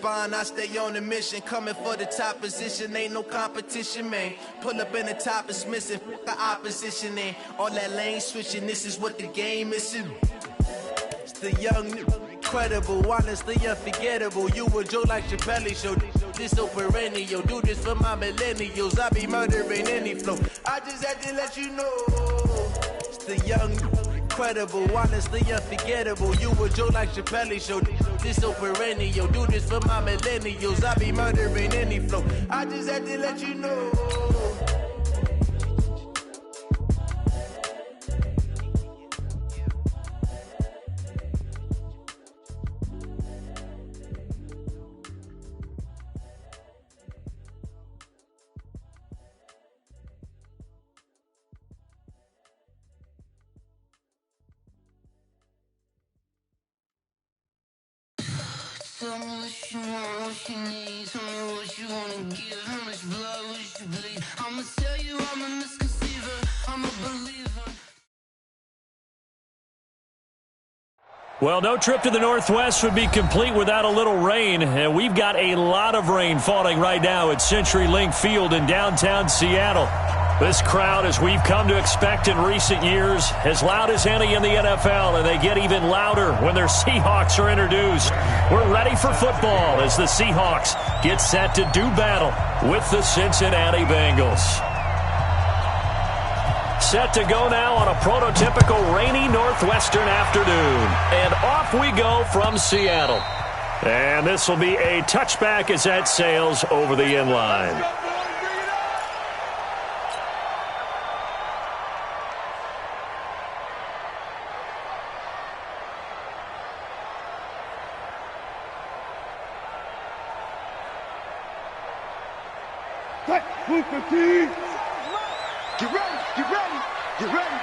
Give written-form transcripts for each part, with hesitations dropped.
respond, I stay on a mission. Coming for the top position, ain't no competition, man. Pull up in the top is missing, the opposition in. All that lane switching, this is what the game is. It's the young, incredible, honestly unforgettable. You a joke like Chappelle show. This so perennial, do this for my millennials. I be murdering any flow. I just had to let you know. It's the young, incredible, honestly unforgettable. You a joke like Chappelle show. This so perennial, do this for my millennials. I be murdering any flow. I just had to let you know. Tell me what you want, what you need. Tell me what you wanna give. How much blood would you bleed? I'ma tell you I'm a misconceiver. I'm a believer. Well, no trip to the Northwest would be complete without a little rain. And we've got a lot of rain falling right now at CenturyLink Field in downtown Seattle. This crowd, as we've come to expect in recent years, as loud as any in the NFL, and they get even louder when their Seahawks are introduced. We're ready for football as the Seahawks get set to do battle with the Cincinnati Bengals. Set to go now on a prototypical rainy northwestern afternoon. And off we go from Seattle. And this will be a touchback as that sails over the inline. Move 15. Get ready, get ready, get ready.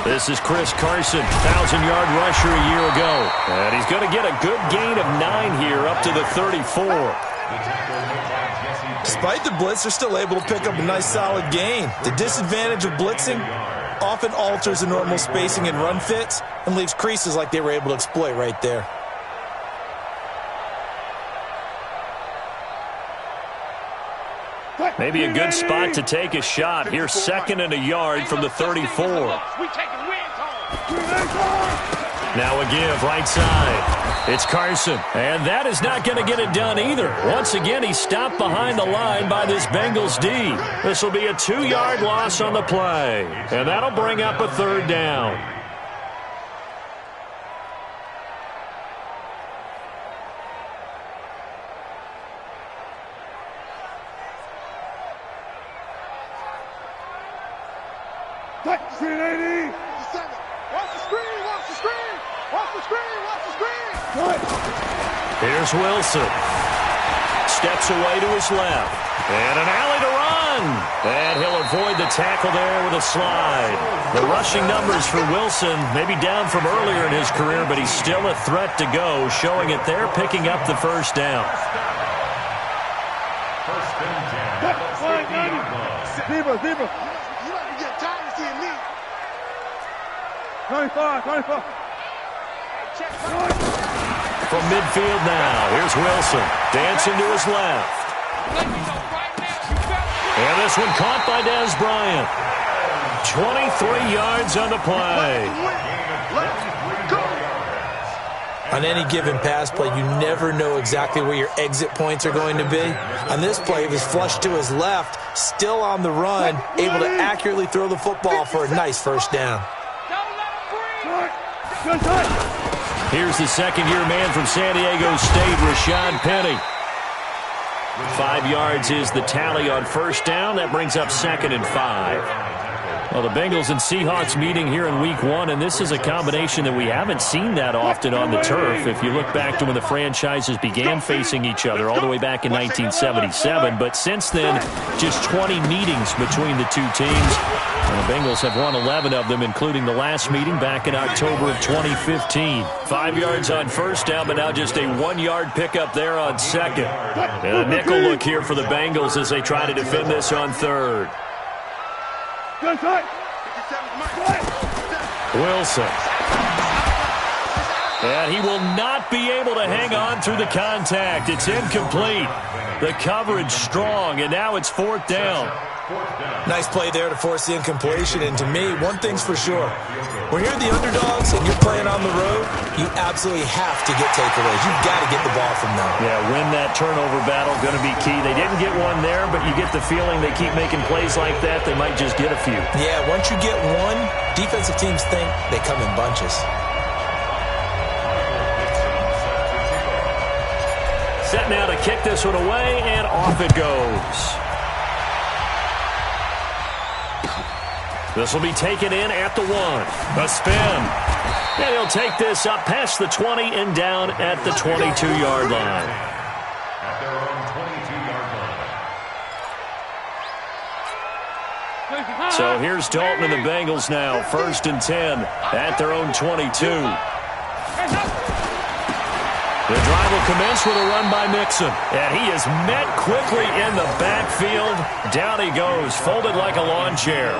This is Chris Carson, 1,000-yard rusher a year ago. And he's going to get a good gain of 9 here, up to the 34. Despite the blitz, they're still able to pick up a nice solid gain. The disadvantage of blitzing often alters the normal spacing and run fits and leaves creases like they were able to exploit right there. Maybe a good spot to take a shot. Here, 2nd and a yard from the 34. Now a give, right side. It's Carson. And that is not going to get it done either. Once again, he's stopped behind the line by this Bengals D. This will be a 2-yard loss on the play. And that'll bring up a 3rd down. Screen 80. Watch the screen, watch the screen. Watch the screen, watch the screen. Here's Wilson. Steps away to his left. And an alley to run. And he'll avoid the tackle there with a slide. The rushing numbers for Wilson may be down from earlier in his career, but he's still a threat to go, showing it there, picking up the 1st down. Zebra. 25. From midfield now, here's Wilson. Dancing to his left. And this one caught by Dez Bryant. 23 yards on the play. On any given pass play, you never know exactly where your exit points are going to be. On this play, he was flushed to his left, still on the run, able to accurately throw the football for a nice 1st down. Here's the 2nd-year man from San Diego State, Rashad Penny. 5 yards is the tally on 1st down. That brings up 2nd and 5. Well, the Bengals and Seahawks meeting here in Week 1, and this is a combination that we haven't seen that often on the turf. If you look back to when the franchises began facing each other all the way back in 1977, but since then, just 20 meetings between the two teams. And the Bengals have won 11 of them, including the last meeting back in October of 2015. 5 yards on 1st down, but now just a 1-yard pickup there on 2nd. And a nickel look here for the Bengals as they try to defend this on 3rd. Wilson. And he will not be able to hang on through the contact. It's incomplete. The coverage strong, and now it's 4th down. Nice play there to force the incompletion. And to me, one thing's for sure. When you're the underdogs and you're playing on the road, you absolutely have to get takeaways. You've got to get the ball from them. Yeah, win that turnover battle, going to be key. They didn't get one there, but you get the feeling they keep making plays like that, they might just get a few. Yeah, once you get one, defensive teams think they come in bunches. Set now to kick this one away, and off it goes. This will be taken in at the 1. A spin. And he'll take this up past the 20 and down at the 22-yard line. So here's Dalton and the Bengals now. 1st and 10 at their own 22. The drive will commence with a run by Mixon. And he is met quickly in the backfield. Down he goes, folded like a lawn chair.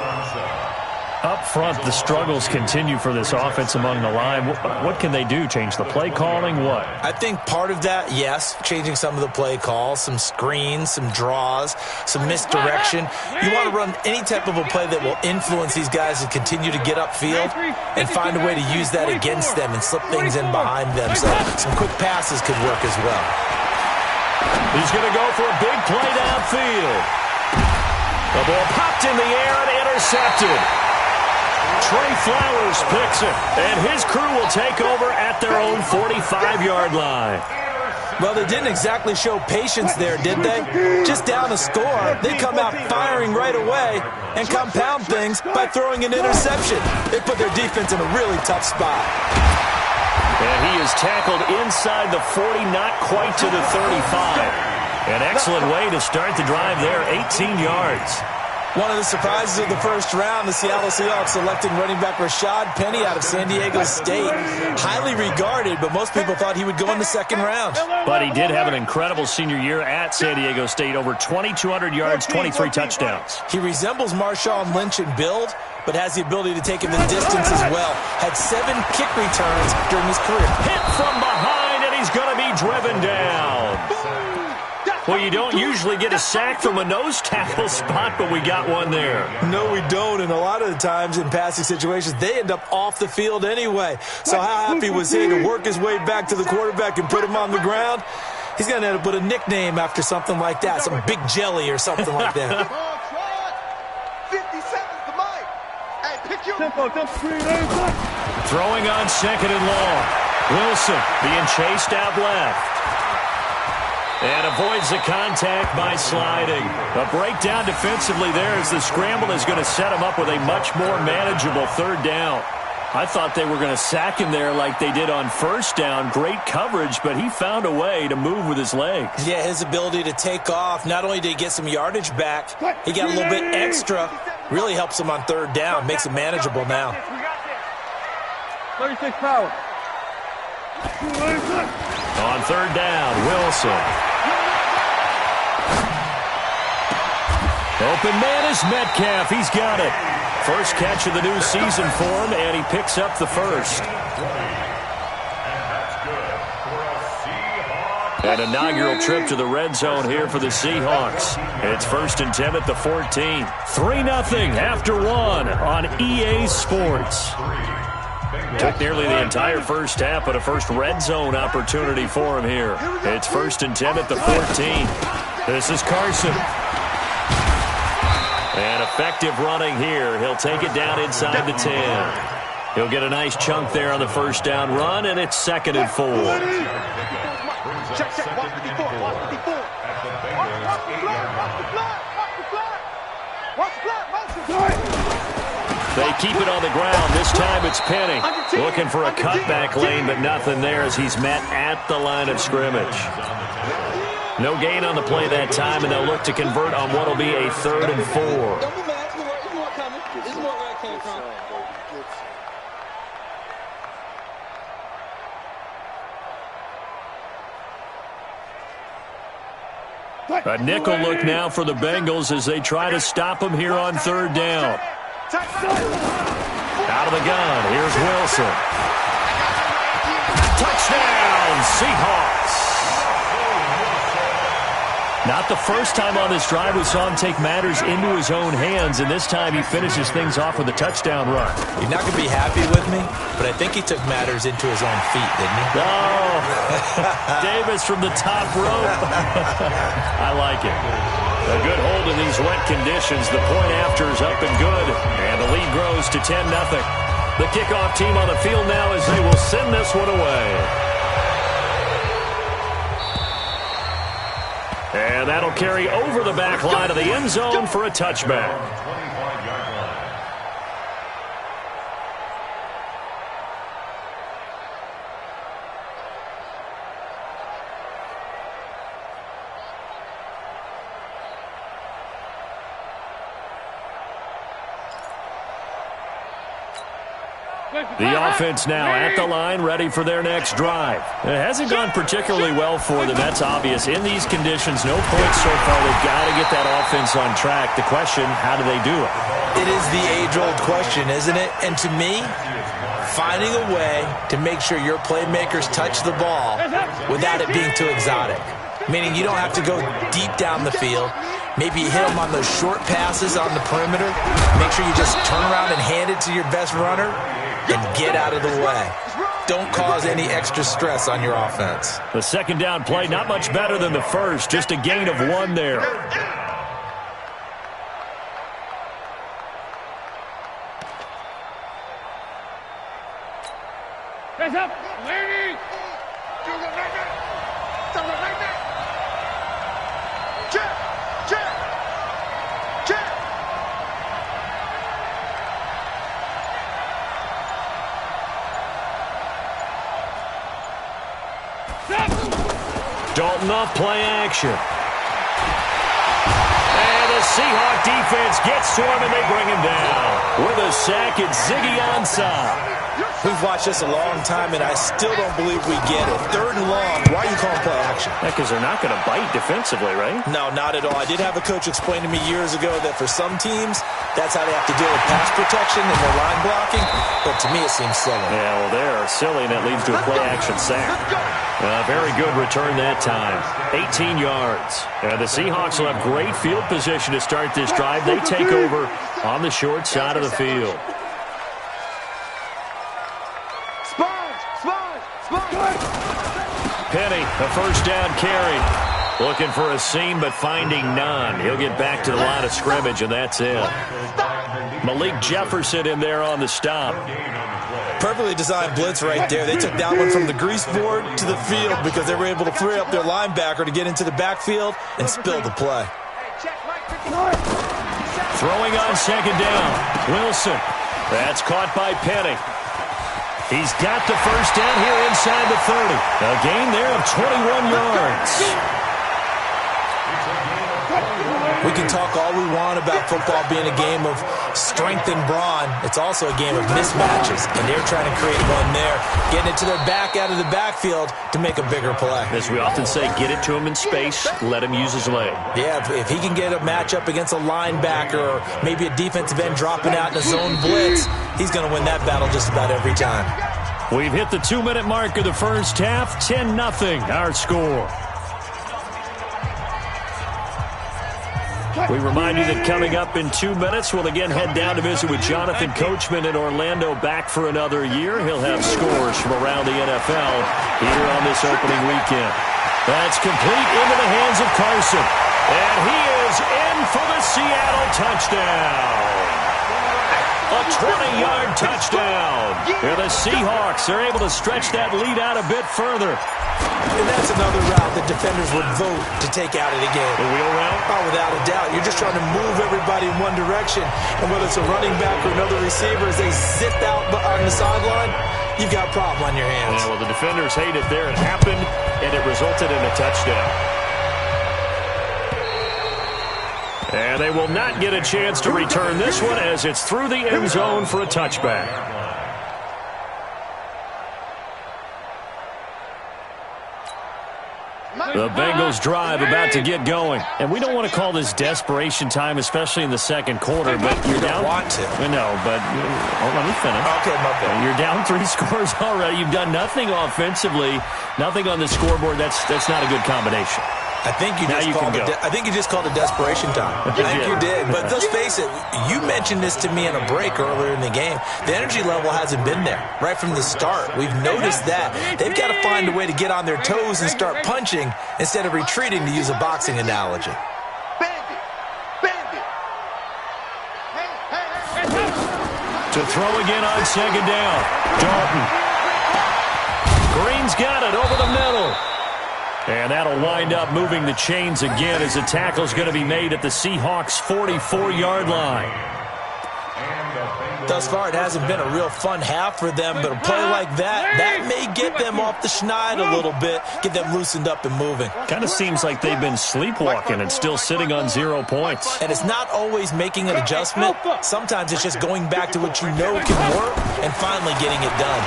Up front, the struggles continue for this offense among the line. What can they do? Change the play calling? What? I think part of that, yes, changing some of the play calls, some screens, some draws, some misdirection. You want to run any type of a play that will influence these guys and continue to get upfield and find a way to use that against them and slip things in behind them. So some quick passes could work as well. He's going to go for a big play downfield. The ball popped in the air and intercepted. Trey Flowers picks it, and his crew will take over at their own 45-yard line. Well, they didn't exactly show patience there, did they? Just down a score, they come out firing right away and compound things by throwing an interception. They put their defense in a really tough spot. And he is tackled inside the 40, not quite to the 35. An excellent way to start the drive there, 18 yards. One of the surprises of the first round, the Seattle Seahawks selecting running back Rashad Penny out of San Diego State. Highly regarded, but most people thought he would go in the 2nd round. But he did have an incredible senior year at San Diego State. Over 2,200 yards, 23 touchdowns. He resembles Marshawn Lynch in build, but has the ability to take it the distance as well. Had 7 kick returns during his career. Hit from behind, and he's going to be driven down. Well, you don't usually get a sack from a nose tackle spot, but we got one there. No, we don't, and a lot of the times in passing situations, they end up off the field anyway. So how happy was he to work his way back to the quarterback and put him on the ground? He's going to end up with a nickname after something like that, some Big Jelly or something like that. 50 seconds to Mike. Hey, pick your Throwing on 2nd and long. Wilson being chased out left. And avoids the contact by sliding. A breakdown defensively there as the scramble is going to set him up with a much more manageable 3rd down. I thought they were going to sack him there like they did on 1st down. Great coverage, but he found a way to move with his legs. Yeah, his ability to take off. Not only did he get some yardage back, he got a little bit extra. Really helps him on 3rd down. Makes it manageable now. 36 power. On 3rd down, Wilson. Open man is Metcalf. He's got it. First catch of the new season for him, and he picks up the 1st. An inaugural trip to the red zone here for the Seahawks. It's 1st and 10 at the 14. 3-0 after 1 on EA Sports. Took nearly the entire first half, but a first red zone opportunity for him here. It's 1st and 10 at the 14. This is Carson. And effective running here. He'll take it down inside the 10. He'll get a nice chunk there on the 1st down run, and it's 2nd and 4. Check. Watch the before. Watch the before. Watch the block. They keep it on the ground. This time it's Penny. Looking for a cutback lane, but nothing there as he's met at the line of scrimmage. No gain on the play that time, and they'll look to convert on what will be a 3rd and 4. Don't be mad. There's more coming. There's more where it came from. A nickel look now for the Bengals as they try to stop him here on 3rd down. Out of the gun, here's Wilson. Touchdown, Seahawks. Not the first time on this drive we saw him take matters into his own hands, and this time he finishes things off with a touchdown run. You're not going to be happy with me, but I think he took matters into his own feet, didn't he? Oh, Davis from the top rope. I like it. A good hold in these wet conditions. The point after is up and good, and the lead grows to 10-0. The kickoff team on the field now as they will send this one away. And that'll carry over the back line of the end zone for a touchback. The offense now at the line, ready for their next drive. It hasn't gone particularly well for them. That's obvious. In these conditions, no points so far. They've got to get that offense on track. The question, how do they do it? It is the age-old question, isn't it? And to me, finding a way to make sure your playmakers touch the ball without it being too exotic. Meaning you don't have to go deep down the field. Maybe you hit them on those short passes on the perimeter. Make sure you just turn around and hand it to your best runner and get out of the way. Don't cause any extra stress on your offense. The second down play, not much better than the first. Just a gain of 1 there. Hands up, lady! Check! Check! Check! Dalton off play action. And the Seahawk defense gets to him, and they bring him down. With a sack, it's Ziggy Ansah. We've watched this a long time, and I still don't believe we get it. 3rd and long, why are you calling play action? Because they're not going to bite defensively, right? No, not at all. I did have a coach explain to me years ago that for some teams, that's how they have to deal with pass protection and their line blocking. But to me, it seems silly. Yeah, well, they're silly, and that leads to a play-action sack. Very good return that time. 18 yards. The Seahawks will have great field position to start this drive. They take over on the short side of the field. Penny, a first down carry. Looking for a seam, but finding none. He'll get back to the line of scrimmage, and that's it. Malik Jefferson in there on the stop. Perfectly designed blitz right there. They took that one from the grease board to the field because they were able to free up their linebacker to get into the backfield and spill the play. Throwing on second down. Wilson. That's caught by Penny. He's got the first down here inside the 30. A gain there of 21 yards. We can talk all we want about football being a game of strength and brawn. It's also a game of mismatches, and they're trying to create one there, getting it to their back out of the backfield to make a bigger play. As we often say, get it to him in space, let him use his leg. Yeah, if he can get a matchup against a linebacker or maybe a defensive end dropping out in a zone blitz, he's going to win that battle just about every time. We've hit the 2-minute mark of the first half. 10-0 our score. We remind you that coming up in 2 minutes, we'll again head down to visit with Jonathan Coachman in Orlando, back for another year. He'll have scores from around the NFL here on this opening weekend. That's complete into the hands of Carson. And he is in for the Seattle touchdown. A 20-yard touchdown. And the Seahawks are able to stretch that lead out a bit further. And that's another route that defenders would vote to take out of the game. The wheel route? Oh, without a doubt. You're just trying to move everybody in one direction. And whether it's a running back or another receiver, as they zip out on the sideline, you've got a problem on your hands. Yeah, well, the defenders hate it there. It happened, and it resulted in a touchdown. And they will not get a chance to return this one as it's through the end zone for a touchback. The Bengals drive about to get going. And we don't want to call this desperation time, especially in the second quarter, but you're down. Want to. No, but let me finish. Okay, my bad. You're down 3 scores already. You've done nothing offensively, nothing on the scoreboard. That's not a good combination. I think you just called it desperation time. I think you did. But let's face it, you mentioned this to me in a break earlier in the game. The energy level hasn't been there right from the start. We've noticed that. They've got to find a way to get on their toes and start punching instead of retreating, to use a boxing analogy. To throw again on second down. Dalton. Green's got it over the middle. And that'll wind up moving the chains again as the tackle's going to be made at the Seahawks' 44-yard line. Thus far, it hasn't been a real fun half for them, but a play like that may get them off the schneid a little bit, get them loosened up and moving. Kind of seems like they've been sleepwalking and still sitting on 0 points. And it's not always making an adjustment. Sometimes it's just going back to what you know can work and finally getting it done.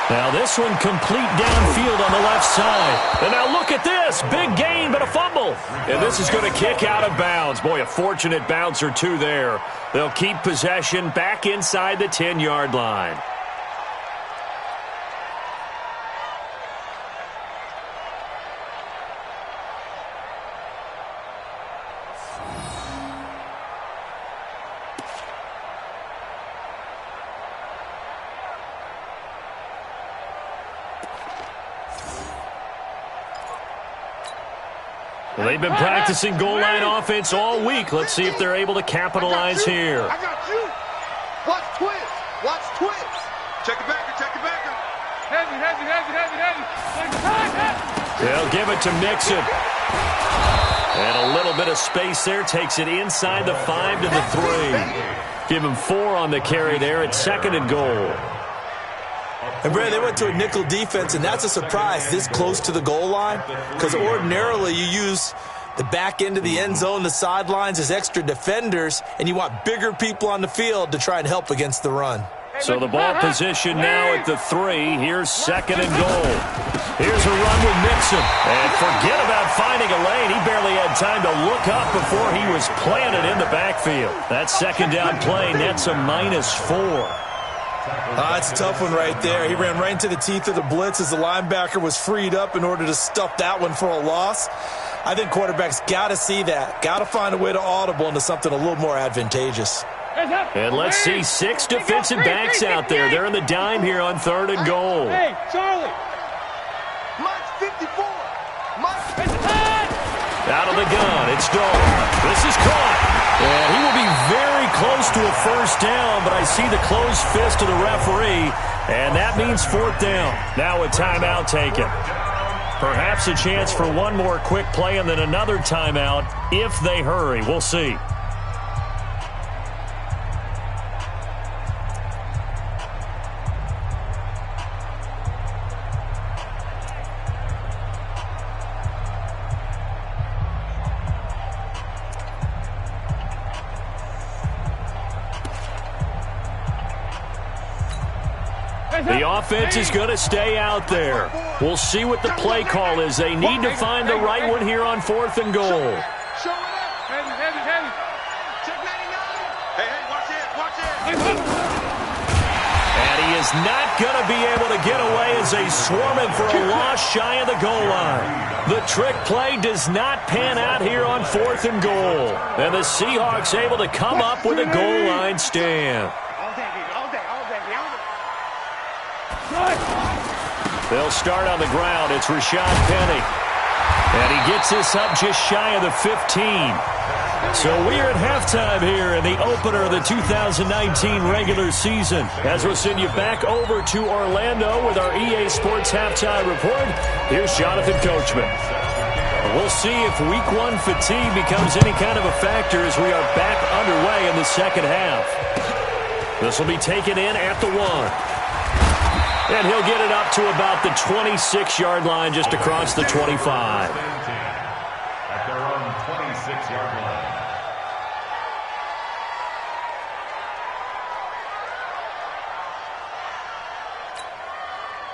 Now this one complete downfield on the left side. And now look at this. Big gain, but a fumble. And this is going to kick out of bounds. Boy, a fortunate bounce or two there. They'll keep possession back inside the 10-yard line. Well, they've been practicing goal line offense all week. Let's see if they're able to capitalize here. I got you. Watch twist. Watch twist. Check it back. Check it back. Heavy. They'll give it to Mixon. And a little bit of space there. Takes it inside the 5 to the 3. Give him 4 on the carry there at 2nd and goal. And, Brad, they went to a nickel defense, and that's a surprise this close to the goal line, because ordinarily you use the back end of the end zone, the sidelines as extra defenders, and you want bigger people on the field to try and help against the run. So the ball position now at the 3. Here's 2nd and goal. Here's a run with Mixon. And forget about finding a lane. He barely had time to look up before he was planted in the backfield. That 2nd down play nets a -4. That's a tough one right there. He ran right into the teeth of the blitz as the linebacker was freed up in order to stuff that one for a loss. I think quarterbacks got to see that. Got to find a way to audible into something a little more advantageous. And let's see 6 defensive backs out there. They're in the dime here on 3rd and goal. Hey, Charlie. Mike's 54. Out of the gun, it's Dalton. This is caught. And he will be very close to a 1st down, but I see the closed fist of the referee, and that means 4th down. Now a timeout taken. Perhaps a chance for one more quick play and then another timeout if they hurry. We'll see. The offense is going to stay out there. We'll see what the play call is. They need to find the right one here on 4th and goal. Heavy. Check 99. Hey, watch it. And he is not going to be able to get away as they swarm him for a loss shy of the goal line. The trick play does not pan out here on 4th and goal. And the Seahawks able to come up with a goal line stand. They'll start on the ground. It's Rashad Penny. And he gets this up just shy of the 15. So we're at halftime here in the opener of the 2019 regular season. As we'll send you back over to Orlando with our EA Sports Halftime Report, here's Jonathan Coachman. We'll see if Week 1 fatigue becomes any kind of a factor as we are back underway in the second half. This will be taken in at the 1. And he'll get it up to about the 26-yard line, just across the 25. At their own 26-yard line.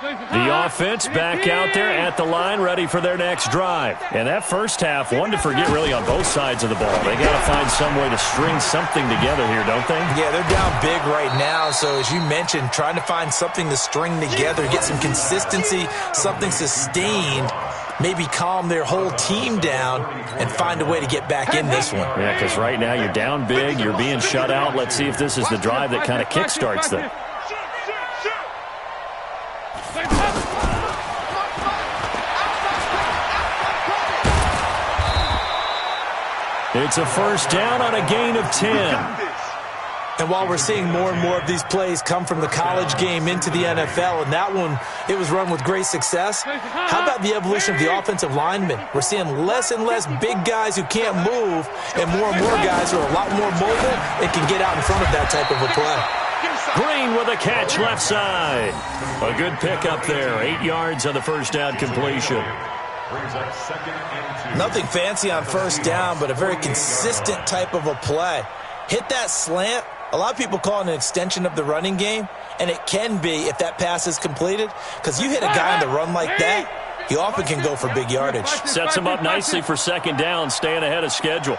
The offense back out there at the line, ready for their next drive. And that first half, one to forget really on both sides of the ball. They got to find some way to string something together here, don't they? Yeah, they're down big right now. So as you mentioned, trying to find something to string together, get some consistency, something sustained, maybe calm their whole team down and find a way to get back in this one. Yeah, because right now you're down big, you're being shut out. Let's see if this is the drive that kind of kickstarts them. It's a first down on a gain of 10. And while we're seeing more and more of these plays come from the college game into the NFL, and that one, it was run with great success, how about the evolution of the offensive linemen? We're seeing less and less big guys who can't move and more guys who are a lot more mobile and can get out in front of that type of a play. Green with a catch left side. A good pickup there. 8 yards on the first down completion. Nothing fancy on first down, but a very consistent type of a play. Hit that slant. A lot of people call it an extension of the running game, and it can be if that pass is completed, because you hit a guy on the run like that, he often can go for big yardage. Sets him up nicely for second down, staying ahead of schedule.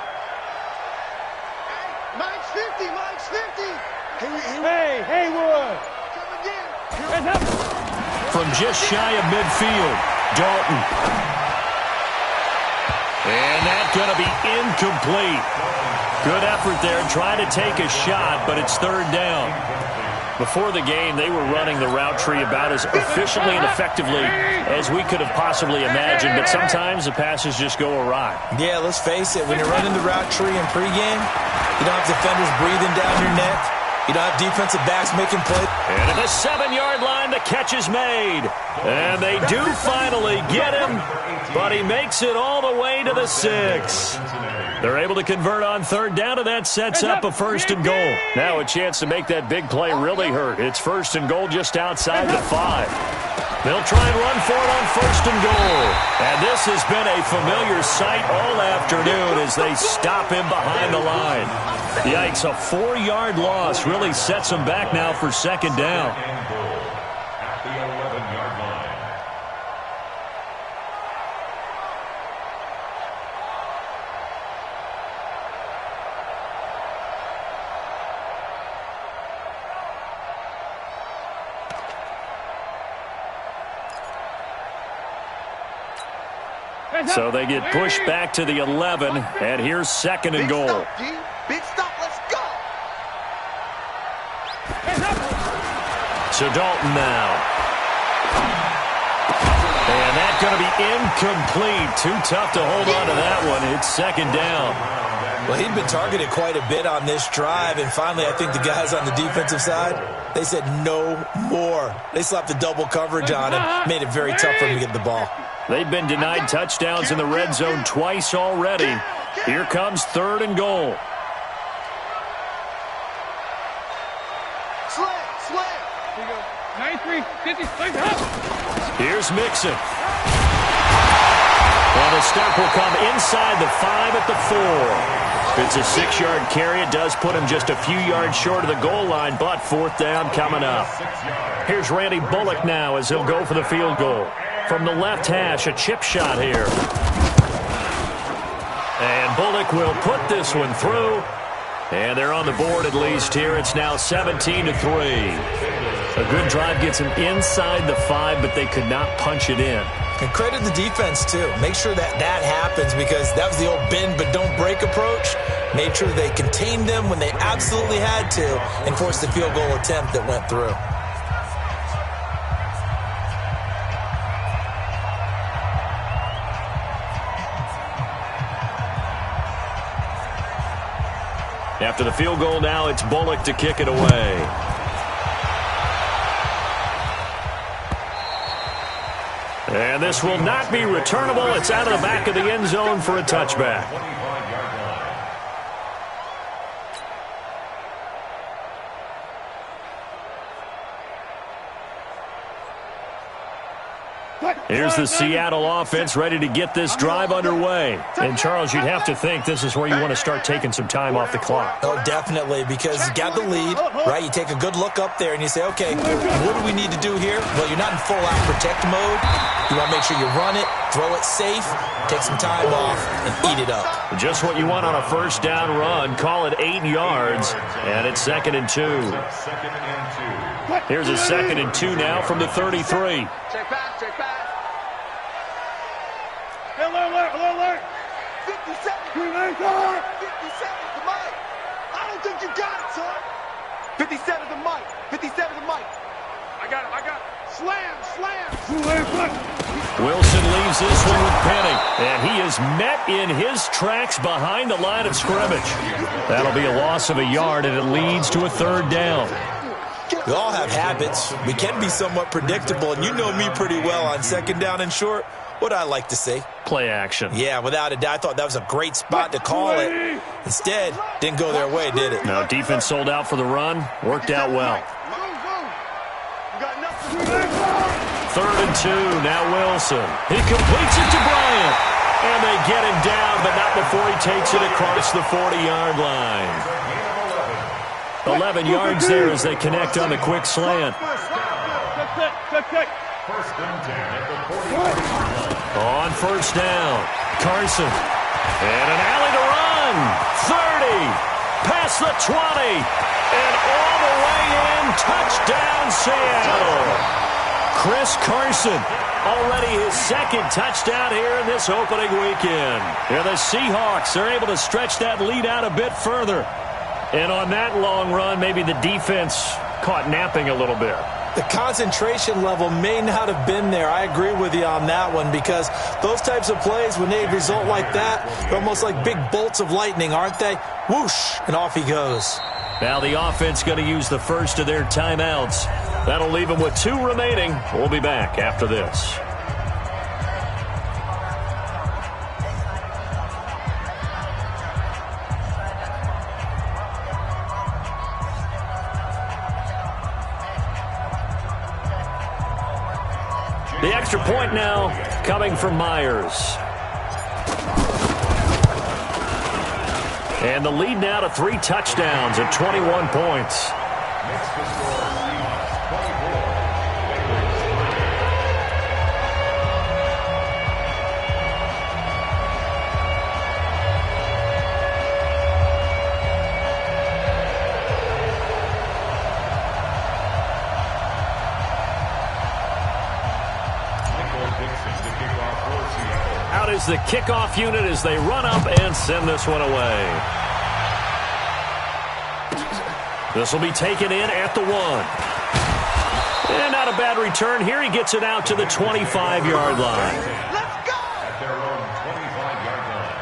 Mike's 50, Mike's 50. Hey, Haywood. From just shy of midfield, Dalton. And that's going to be incomplete. Good effort there, trying to take a shot, but it's third down. Before the game, they were running the route tree about as efficiently and effectively as we could have possibly imagined, but sometimes the passes just go awry. Yeah, let's face it, when you're running the route tree in pregame, you don't have defenders breathing down your neck. You don't have defensive backs making plays. And at the 7-yard line, the catch is made. And they do finally get him, but he makes it all the way to the 6. They're able to convert on third down, and that sets up a first and goal. Now a chance to make that big play really hurt. It's first and goal just outside the 5. They'll try and run for it on first and goal. And this has been a familiar sight all afternoon as they stop him behind the line. Yikes, a 4-yard loss really sets them back now for second down. At the 11-yard line. So they get pushed back to the 11, and here's second and goal. Big stop, let's go. So Dalton now. And that's going to be incomplete. Too tough to hold on to that one. It's second down. Well, he'd been targeted quite a bit on this drive, and finally I think the guys on the defensive side, they said no more. They slapped the double coverage on him, made it very tough for him to get the ball. They've been denied touchdowns in the red zone twice already. Here comes third and goal. Slam. Here you go. 93, 50, Here's Mixon. And the stop will come inside the 5 at the 4. It's a 6-yard carry. It does put him just a few yards short of the goal line, but fourth down coming up. Here's Randy Bullock now as he'll go for the field goal. From the left hash, a chip shot here. And Bullock will put this one through. And they're on the board at least here. It's now 17-3. A good drive gets them inside the 5, but they could not punch it in. And credit the defense, too. Make sure that happens, because that was the old bend but don't break approach. Made sure they contained them when they absolutely had to and forced the field goal attempt that went through. After the field goal now, it's Bullock to kick it away. And this will not be returnable. It's out of the back of the end zone for a touchback. Here's the Seattle offense ready to get this drive underway. And, Charles, you'd have to think this is where you want to start taking some time off the clock. Oh, definitely, because you got the lead, right? You take a good look up there and you say, okay, what do we need to do here? Well, you're not in full-out protect mode. You want to make sure you run it, throw it safe, take some time off, and eat it up. Just what you want on a first down run. Call it 8 yards, and it's 2nd and 2. Here's a 2nd and 2 now from the 33. Check back, check back. Alert! 50 seconds. 50 seconds to Mike. I don't think you got it, son. 57 to Mike. 57 to Mike. I got it. Slam. Wilson leaves this one with Penny, and he is met in his tracks behind the line of scrimmage. That'll be a loss of a yard, and it leads to a 3rd down. We all have habits. We can be somewhat predictable, and you know me pretty well on 2nd down and short. What I like to say? Play action. Yeah, without a doubt. I thought that was a great spot to call it. Instead, didn't go their way, did it? No, defense sold out for the run. Worked out well. 3rd and 2, now Wilson. He completes it to Bryant. And they get him down, but not before he takes it across the 40-yard line. 11 yards there as they connect on the quick slant. On first down, Carson. And an alley to run. 30. Past the 20. And all the way in. Touchdown, Seattle. Chris Carson. Already his 2nd touchdown here in this opening weekend. Here the Seahawks are able to stretch that lead out a bit further. And on that long run, maybe the defense caught napping a little bit. The concentration level may not have been there. I agree with you on that one, because those types of plays, when they result like that, they're almost like big bolts of lightning, aren't they? Whoosh, and off he goes. Now the offense going to use the first of their timeouts. That'll leave them with 2 remaining. We'll be back after this. The extra point now coming from Myers. And the lead now to 3 touchdowns at 21 points. Out is the kickoff unit as they run up and send this one away. This will be taken in at the 1. And not a bad return here. He gets it out to the 25-yard line. Let's go! At their own 25-yard line.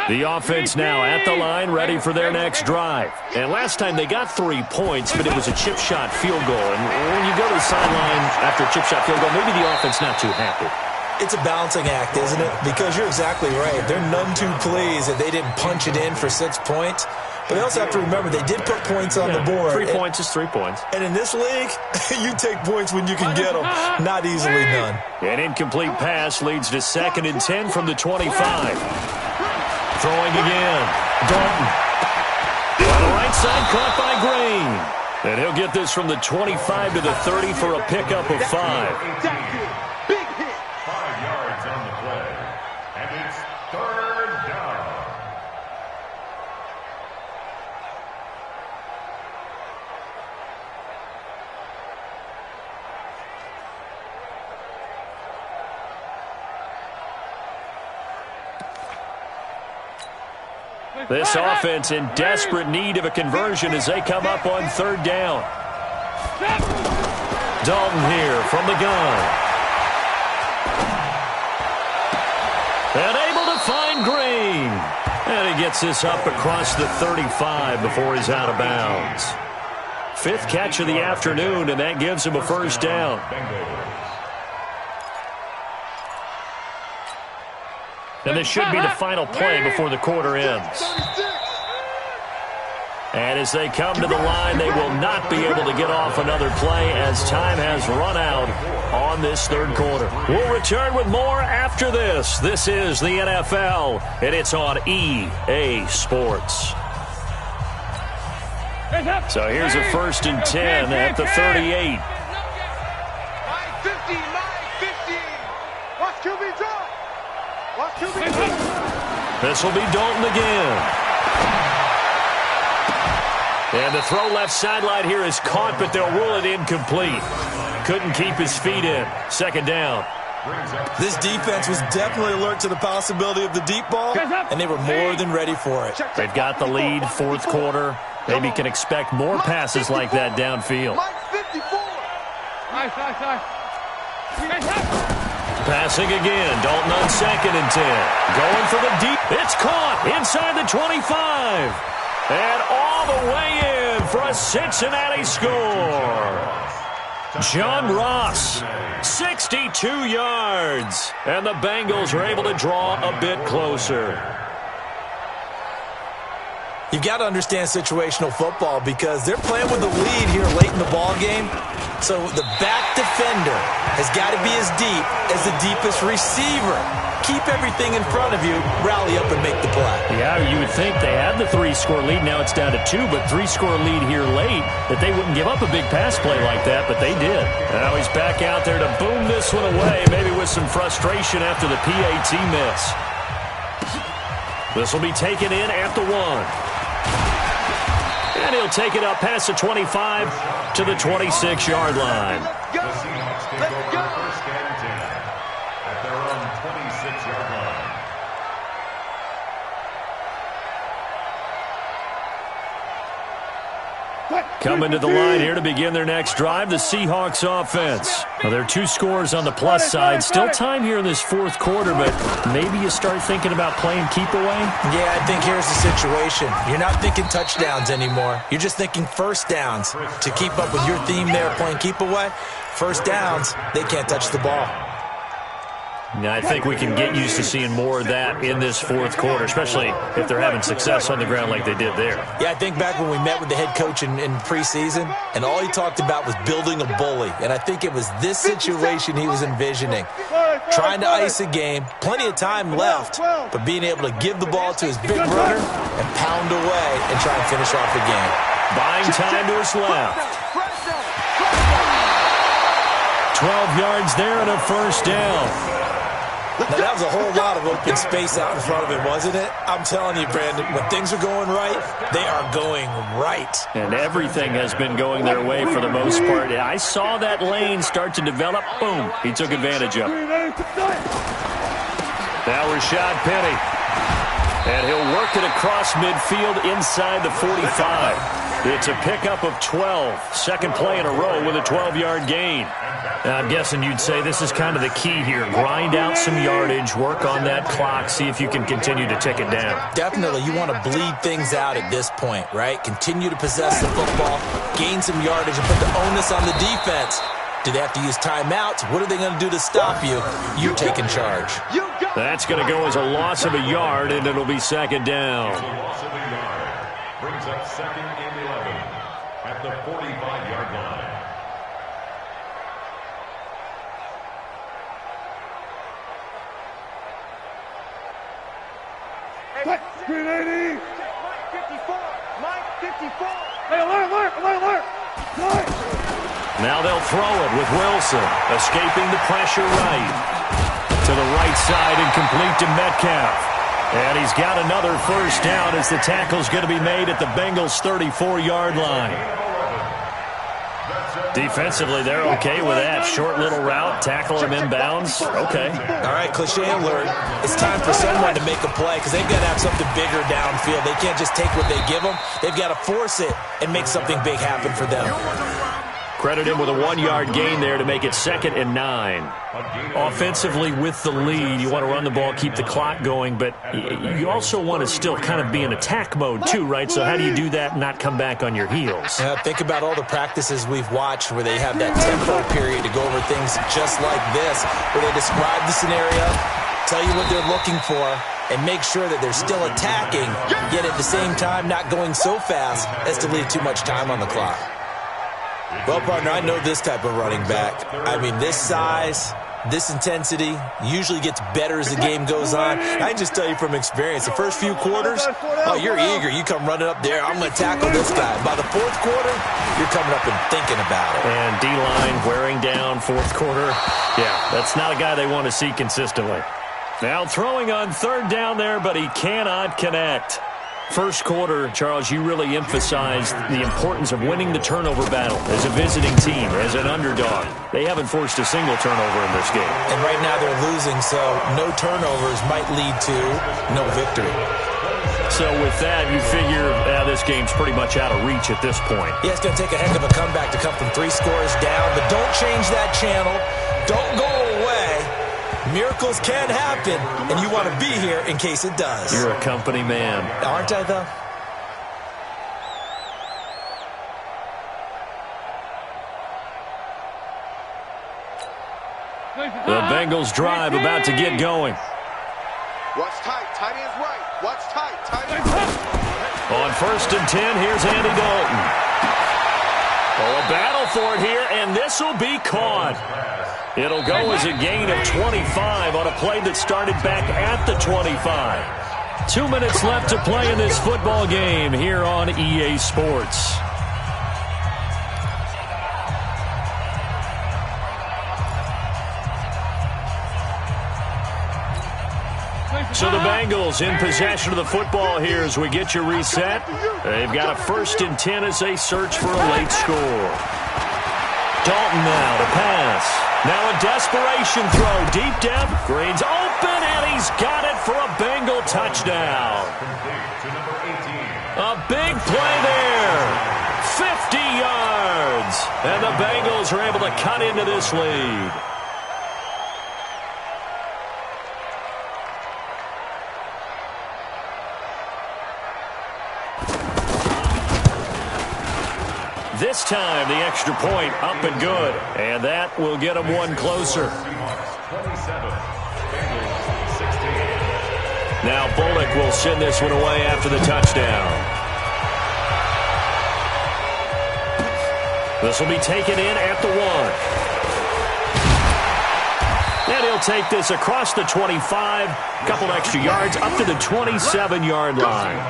The offense now at the line, ready for their next drive. And last time they got 3 points, but it was a chip shot field goal. And when you go to the sideline after a chip shot field goal, maybe the offense not too happy. It's a balancing act, isn't it? Because you're exactly right. They're none too pleased that they didn't punch it in for 6 points. But they also have to remember they did put points on the board. 3 points is 3 points. And in this league, you take points when you can get them. Not easily done. An incomplete pass leads to 2nd and 10 from the 25. Throwing again. Dalton. On the right side, caught by Green. And he'll get this from the 25 to the 30 for a pickup of 5. Big hit. 5 yards on the play. And it's 3rd down. This offense in desperate need of a conversion as they come up on 3rd down. Dalton here from the gun. And able to find Green. And he gets this up across the 35 before he's out of bounds. 5th catch of the afternoon, and that gives him a 1st down. And this should be the final play before the quarter ends. And as they come to the line, they will not be able to get off another play as time has run out on this third quarter. We'll return with more after this. This is the NFL, and it's on EA Sports. So here's a 1st and 10 at the 38. My 50, my 50. Watch QB draw. Watch QB draw. This will be Dalton again. And the throw left sideline here is caught, but they'll rule it incomplete. Couldn't keep his feet in. 2nd down. This defense was definitely alert to the possibility of the deep ball, and they were more than ready for it. They've got the lead, 4th quarter. Maybe can expect more passes like that downfield. Passing again. Dalton on 2nd and 10. Going for the deep. It's caught inside the 25. And all the way in for a Cincinnati score. John Ross, 62 yards. And the Bengals are able to draw a bit closer. You've got to understand situational football because they're playing with the lead here late in the ball game. So the back defender has got to be as deep as the deepest receiver. Keep everything in front of you, rally up and make the play. Yeah, you would think they had the 3-score lead. Now it's down to 2, but 3-score lead here late, that they wouldn't give up a big pass play like that, but they did. Now he's back out there to boom this one away, maybe with some frustration after the PAT miss. This will be taken in at the 1. And he'll take it up past the 25 to the 26-yard line. The Seahawks take over 1st and 10 at their own 26-yard line. Coming to the line here to begin their next drive, the Seahawks offense. Well, there are 2 scores on the plus side. Still time here in this 4th quarter, but maybe you start thinking about playing keep away? Yeah, I think here's the situation. You're not thinking touchdowns anymore. You're just thinking 1st downs. To keep up with your theme there, playing keep away, 1st downs, they can't touch the ball. Now, I think we can get used to seeing more of that in this 4th quarter, especially if they're having success on the ground like they did there. Yeah, I think back when we met with the head coach in preseason, and all he talked about was building a bully. And I think it was this situation he was envisioning. Trying to ice a game, plenty of time left, but being able to give the ball to his big runner and pound away and try and finish off the game. Buying time to his left. 12 yards there and a 1st down. Now, that was a whole lot of open space out in front of him, wasn't it? I'm telling you, Brandon, when things are going right, they are going right. And everything has been going their way for the most part. I saw that lane start to develop. Boom. He took advantage of it. Now Rashad Penny. And he'll work it across midfield inside the 45. It's a pickup of 12. 2nd play in a row with a 12-yard gain. Now, I'm guessing you'd say this is kind of the key here. Grind out some yardage, work on that clock, see if you can continue to tick it down. Definitely. You want to bleed things out at this point, right? Continue to possess the football, gain some yardage, and put the onus on the defense. Do they have to use timeouts? What are they going to do to stop you? You're taking charge. That's going to go as a loss of a yard, and it'll be 2nd down. A loss of a yard brings up 2nd and 11 at the 45-yard line. Green 80. Mike 54. Mike 54. Hey, alert. Now they'll throw it with Wilson, escaping the pressure right. To the right side and complete to Metcalf. And he's got another 1st down as the tackle's going to be made at the Bengals' 34-yard line. Defensively, they're okay with that. Short little route, tackle him inbounds. Okay. All right, cliche alert. It's time for someone to make a play because they've got to have something bigger downfield. They can't just take what they give them. They've got to force it and make something big happen for them. Credit him with a 1-yard gain there to make it 2nd and 9. Offensively, with the lead, you want to run the ball, keep the clock going, but you also want to still kind of be in attack mode too, right? So how do you do that and not come back on your heels? Yeah, think about all the practices we've watched where they have that tempo period to go over things just like this, where they describe the scenario, tell you what they're looking for, and make sure that they're still attacking, yet at the same time not going so fast as to leave too much time on the clock. Well, partner, I know this type of running back. I mean, this size, this intensity usually gets better as the game goes on. I can just tell you from experience, the first few quarters, oh, you're eager. You come running up there, I'm going to tackle this guy. By the fourth quarter, you're coming up and thinking about it. And D-line wearing down fourth quarter. Yeah, that's not a guy they want to see consistently. Now throwing on third down there, but he cannot connect. First quarter, Charles, you really emphasized the importance of winning the turnover battle as a visiting team, as an underdog. They haven't forced a single turnover in this game. And right now they're losing, so no turnovers might lead to no victory. So with that, you figure this game's pretty much out of reach at this point. Yeah, it's going to take a heck of a comeback to come from 3 scores down, but don't change that channel. Don't go away. Miracles can happen, and you want to be here in case it does. You're a company man. Aren't I, though? The Bengals drive about to get going. Watch tight. Tight end's right. Watch tight. Tight end's right. On 1st and 10, here's Andy Dalton. Oh, a battle for it here, and this will be caught. It'll go as a gain of 25 on a play that started back at the 25. 2 minutes left to play in this football game here on EA Sports. So the Bengals in possession of the football here as we get you reset. They've got a 1st and 10 as they search for a late score. Dalton now to pass. Now a desperation throw deep down. Green's open, and he's got it for a Bengal touchdown. A big play there. 50 yards. And the Bengals are able to cut into this lead. This time, the extra point up and good. And that will get them one closer. Now Bullock will send this one away after the touchdown. This will be taken in at the 1. And he'll take this across the 25. A couple extra yards up to the 27-yard line.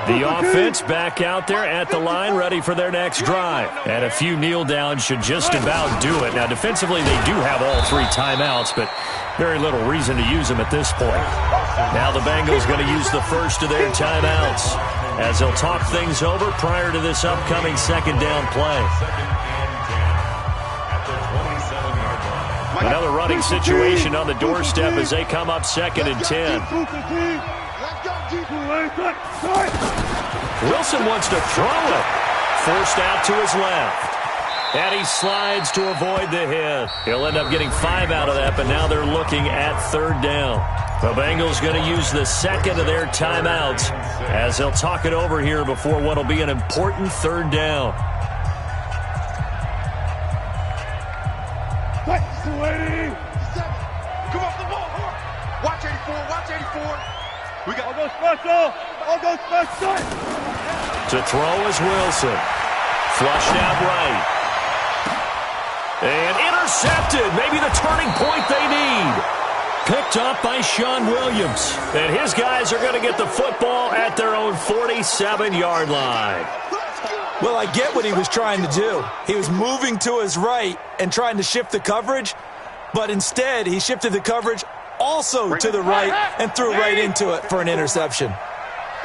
The offense back out there at the line, ready for their next drive. And a few kneel downs should just about do it. Now, defensively, they do have all 3 timeouts, but very little reason to use them at this point. Now the Bengals going to use the first of their timeouts as they'll talk things over prior to this upcoming 2nd down play. Another running situation on the doorstep as they come up 2nd and 10. Wilson wants to throw it. Forced out to his left. And he slides to avoid the hit. He'll end up getting 5 out of that, but now they're looking at 3rd down. The Bengals going to use the 2nd of their timeouts as they'll talk it over here before what will be an important 3rd down. Come off the ball. Watch 84. Watch 84. We got go special. I'll go special. To throw is Wilson. Flushed out right. And intercepted. Maybe the turning point they need. Picked up by Sean Williams. And his guys are going to get the football at their own 47-yard line. Well, I get what he was trying to do. He was moving to his right and trying to shift the coverage, but instead he shifted the coverage also to the right and threw right into it for an interception.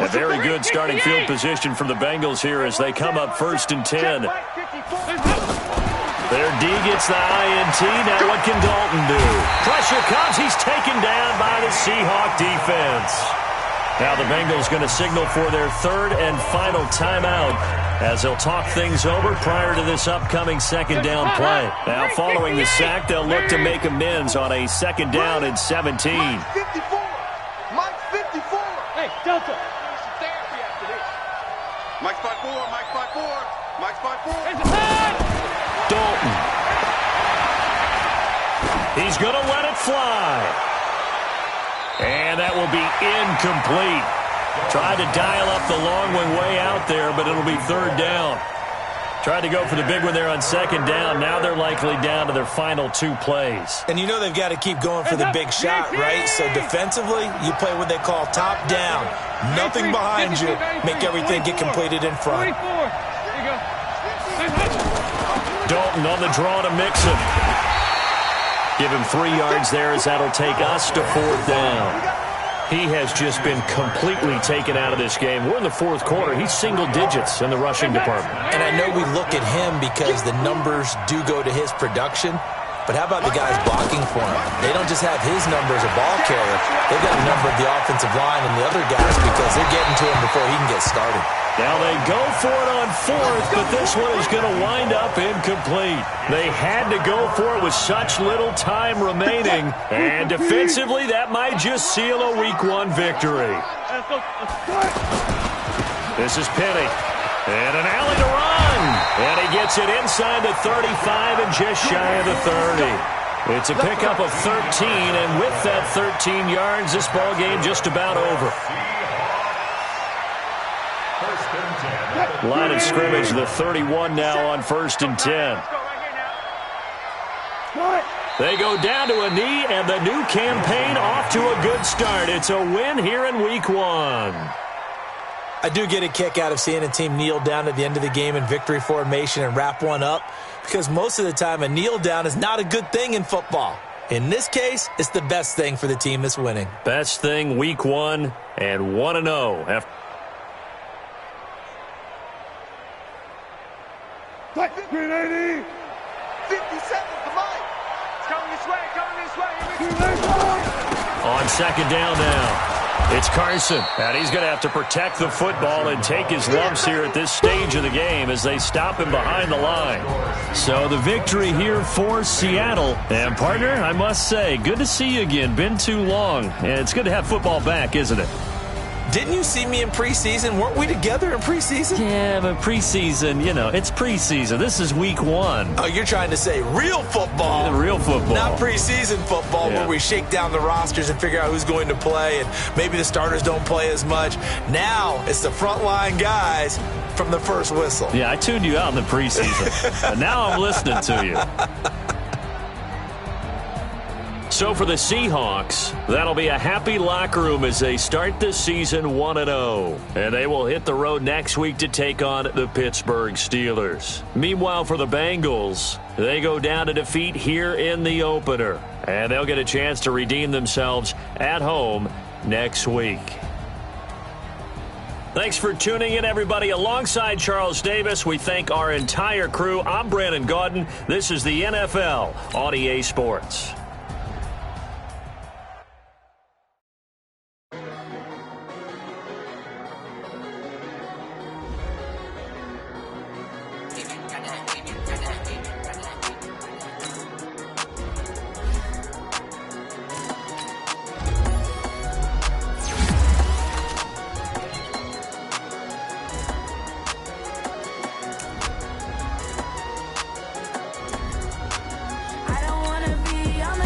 A very good starting field position for the Bengals here as they come up 1st and 10. Their D gets the INT. Now what can Dalton do? Pressure comes. He's taken down by the Seahawk defense. Now the Bengals going to signal for their 3rd and final timeout as they'll talk things over prior to this upcoming 2nd down play. Now following the sack, they'll look to make amends on a 2nd down and 17. Mike 54. Mike 54. Hey, Delta. Therapy after this. Mike's 5'4". Mike's 5'4". Mike's 5'4". Dalton. He's going to let it fly. And will be incomplete. Tried to dial up the long one way out there, but it'll be third down. Tried to go for the big one there on second down. Now they're likely down to their final 2 plays. And you know they've got to keep going for the big shot, right? So defensively, you play what they call top down. Nothing behind you. Make everything get completed in front. Dalton on the draw to Mixon. Give him 3 yards there as that'll take us to fourth down. He has just been completely taken out of this game. We're in the fourth quarter. He's single digits in the rushing department. And I know we look at him because the numbers do go to his production. But how about the guys blocking for him? They don't just have his number as a ball carrier. They've got a number of the offensive line and the other guys because they're getting to him before he can get started. Now they go for it on fourth, but this one is going to wind up incomplete. They had to go for it with such little time remaining. And defensively, that might just seal a Week 1 victory. This is Penny. And an alley to run. And he gets it inside the 35 and just shy of the 30. It's a pickup of 13, and with that 13 yards, this ball game just about over. Line of scrimmage, the 31 now on 1st and 10. They go down to a knee, and the new campaign off to a good start. It's a win here in Week 1. I do get a kick out of seeing a team kneel down at the end of the game in victory formation and wrap one up because most of the time a kneel down is not a good thing in football. In this case, it's the best thing for the team that's winning. Best thing Week 1 and 1-0. 380. 57 to Mike. It's coming this way, On second down now. It's Carson, and he's going to have to protect the football and take his lumps here at this stage of the game as they stop him behind the line. So the victory here for Seattle. And, partner, I must say, good to see you again. Been too long. And it's good to have football back, isn't it? Didn't you see me in preseason? Weren't we together in preseason? Yeah, but preseason, you know, it's preseason. This is Week 1. Oh, you're trying to say real football. Yeah, real football. Not preseason football where we shake down the rosters and figure out who's going to play and maybe the starters don't play as much. Now it's the frontline guys from the first whistle. Yeah, I tuned you out in the preseason. But now I'm listening to you. So for the Seahawks, that'll be a happy locker room as they start the season 1-0. And they will hit the road next week to take on the Pittsburgh Steelers. Meanwhile, for the Bengals, they go down to defeat here in the opener. And they'll get a chance to redeem themselves at home next week. Thanks for tuning in, everybody. Alongside Charles Davis, we thank our entire crew. I'm Brandon Gaudin. This is the NFL on EA Sports. I don't wanna be on the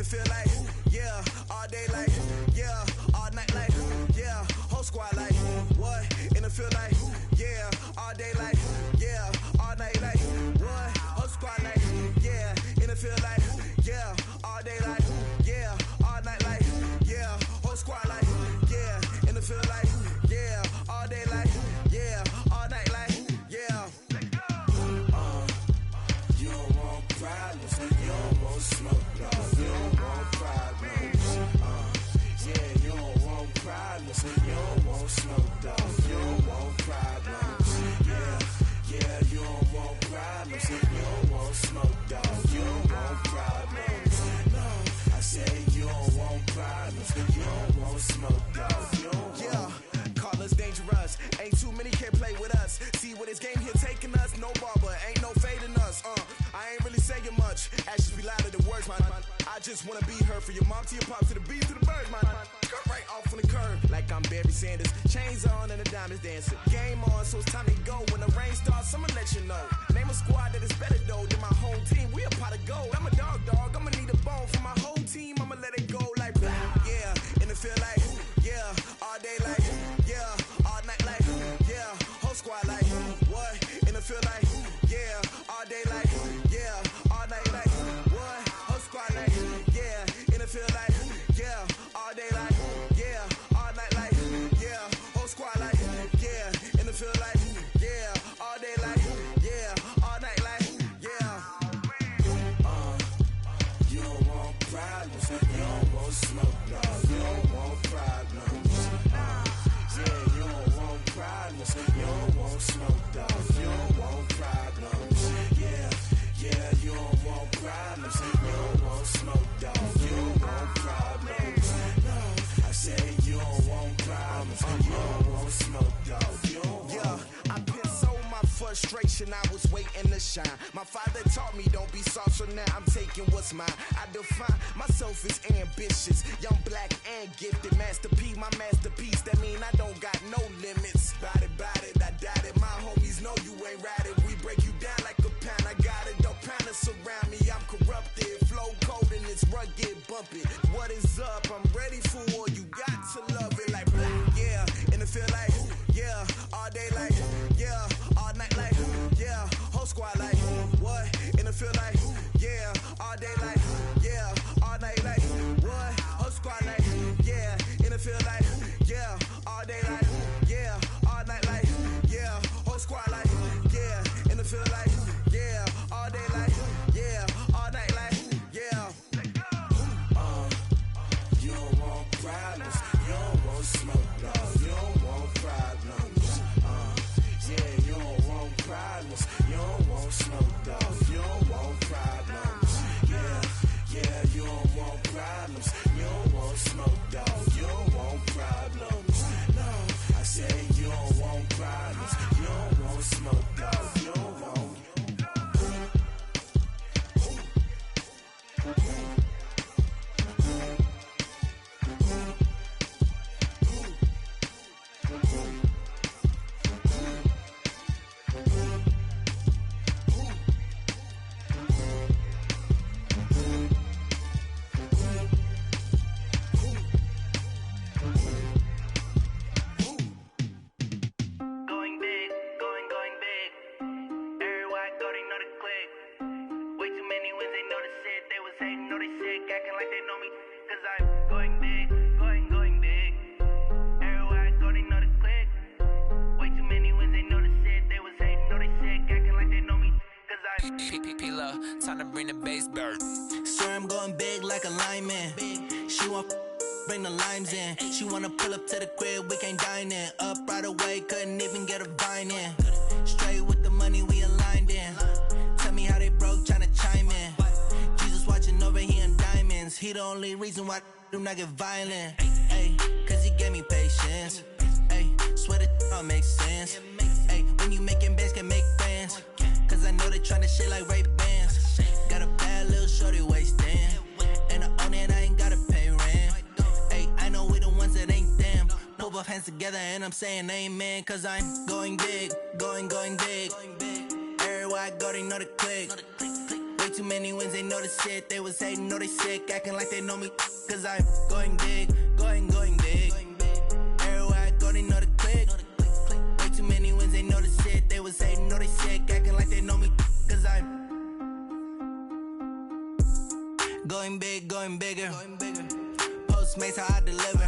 field like, yeah, all day like, yeah, all night like, yeah, whole squad like, what? In the field like, yeah, all day like, yeah, all night like, what? Whole squad like, yeah, in the field like, yeah, all day like, yeah, all night like, yeah, whole squad like, yeah, in the field like, yeah, all day like, yeah, all night like, yeah. You don't want problems, you don't want smoke, no. You don't want problems, yeah, you don't want problems, you don't want smoke, dog. You don't want problems, yeah, you don't want problems, you don't want smoke, dog. You don't want problems, no. I said you don't want problems, you don't want smoke, dog. You don't yeah, call us dangerous. Ain't too many can play with us. See what this game here taking us. No barber, ain't no fading us. I ain't really saying much. Actions be louder than words, man. I just wanna be heard, for your mom to your pop to the beat to the birds, man. Cut right off on the curb, like I'm Barry Sanders. Chains on and the diamonds dancing. Game on, so it's time to go. When the rain starts, I'ma let you know. Name a squad that is better though than my home team. We a pot of gold. I'm a dog. I'ma need a bone for my whole team. I'ma let it go like, yeah, in the field like, yeah, all day like, yeah, all night like, yeah, whole squad like, what? In the field like, yeah, all day like, yeah, all night like, what? Whole squad like, yeah, in the field like, yeah, all day like, yeah, all night like, yeah, whole squad like, yeah, in the field like, yeah, all day like, yeah, all night like, yeah. You don't want problems, you don't want smoke, no. You don't want problems, yeah, you don't want problems, you don't want smoke, dog. You don't want problems, yeah, you don't want problems, you don't want smoke, dog. You don't want problems, no. I said you don't want problems, you don't want smoke, dog. You don't Yeah, I pissed so my frustration, I was waiting to shine. My father taught me don't be soft, so now I'm taking what's mine. I define myself as ambitious, young, black, and gifted. Master P, my masterpiece, that mean I don't got no limits. Bout it, I doubt it. My homies know you ain't ratted. We break you down like a pound. I got it, don't pound to surround me. I'm corrupted, flow cold and it's rugged, bumpy. What is up? I'm ready for war. You got to love it like black, yeah. In the field like, yeah, all day like, yeah, all night like, yeah, whole squad like, what? In the field like, yeah, all day like, yeah, all night like, what? Whole squad like, yeah, in the field like, yeah, all day like, yeah, all night like, yeah, whole squad like, yeah, in the field like, yeah, all day like, yeah, all night like, yeah. You don't want problems, you don't want smoke, dog. You don't want problems, yeah, you don't want problems, you don't want smoke, dog. You don't want problems, yeah, you don't want problems, you don't want smoke, dog. You don't want problems, no. I say you don't want problems, you don't want smoke, dog. You don't want. Going big, going big. Everywhere I go, they know the click. Way too many wins, they know the shit. They was hating, know they sick, acting like they know me. Cause I'm going big, going big. Everywhere I go, they know the click. Way too many wins, they know the shit. They was hating, know they sick, acting like they know me. Cause I'm P-P-P-Lo, time to bring the bass bird. Swear I'm going big like a lineman. She want bring the limes in. She wanna pull up to the crib, we can't dine in. Up right away, couldn't even get a vine in. Straight with the money we aligned in. Tell me how they broke, tryna chime in. Jesus watching over here in diamonds. He the only reason why I do not get violent. Ay, cause he gave me patience. Ay, swear that all makes sense. Ay, when you making bands, can make friends. Cause I know they tryna shit like Ray-Bans. Got a bad little shorty wasting. And I own it, I ain't gotta pay rent. Ay, I know we the ones that ain't them. Put both hands together and I'm saying amen. Cause I'm going big, going big. Everywhere I go, they know the click. Way too many wins, they know the shit. They was hating, know they sick, acting like they know me. Cause I'm going big, going big. Everywhere I go, they know the click. Way too many wins, they know the shit. They was hating, know they sick, acting like they know me. Cause I'm going big, going bigger. Postmates, how I deliver.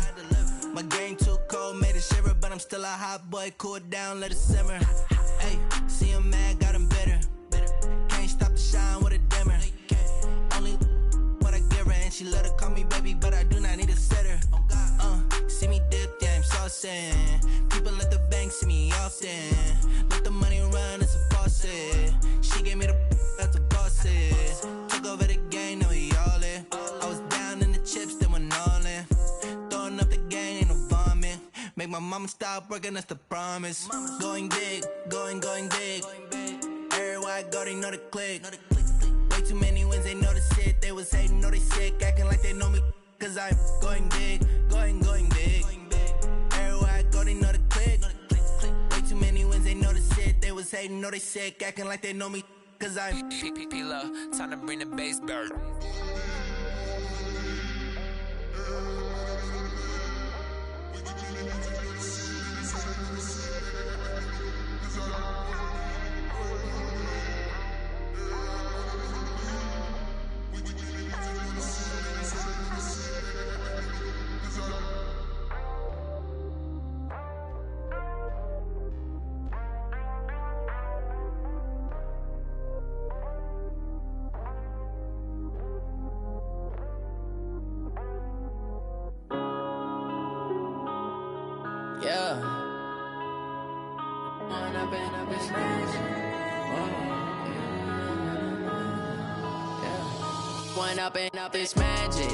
My game too cold, made it shiver. But I'm still a hot boy, cool it down, let it simmer. Hey, see him mad, got him bitter. Can't stop the shine with a dimmer. Only what I give her, and she let her call me baby, but I do not need a sitter. See me dip, yeah, I'm saucing. People at the bank see me often. Let the money run, it's a faucet. She gave me the that's a boss is. Took over the game, now we all in. I was down in the chips, then went all in. Throwing up the game, ain't no bombing. Make my mama stop working, that's the promise. Going big, going big. Everywhere I go, they know the click. Way too many wins, they know the shit. They was hating, know they sick, acting like they know me. Cause I'm going big, going big. Everywhere I go, they know the click. Way too many wins, they know the shit. They was hating, know they sick, acting like they know me. Cause I'm P-P-P-Lo, time to bring the bass bird. Yeah. One up and up is magic.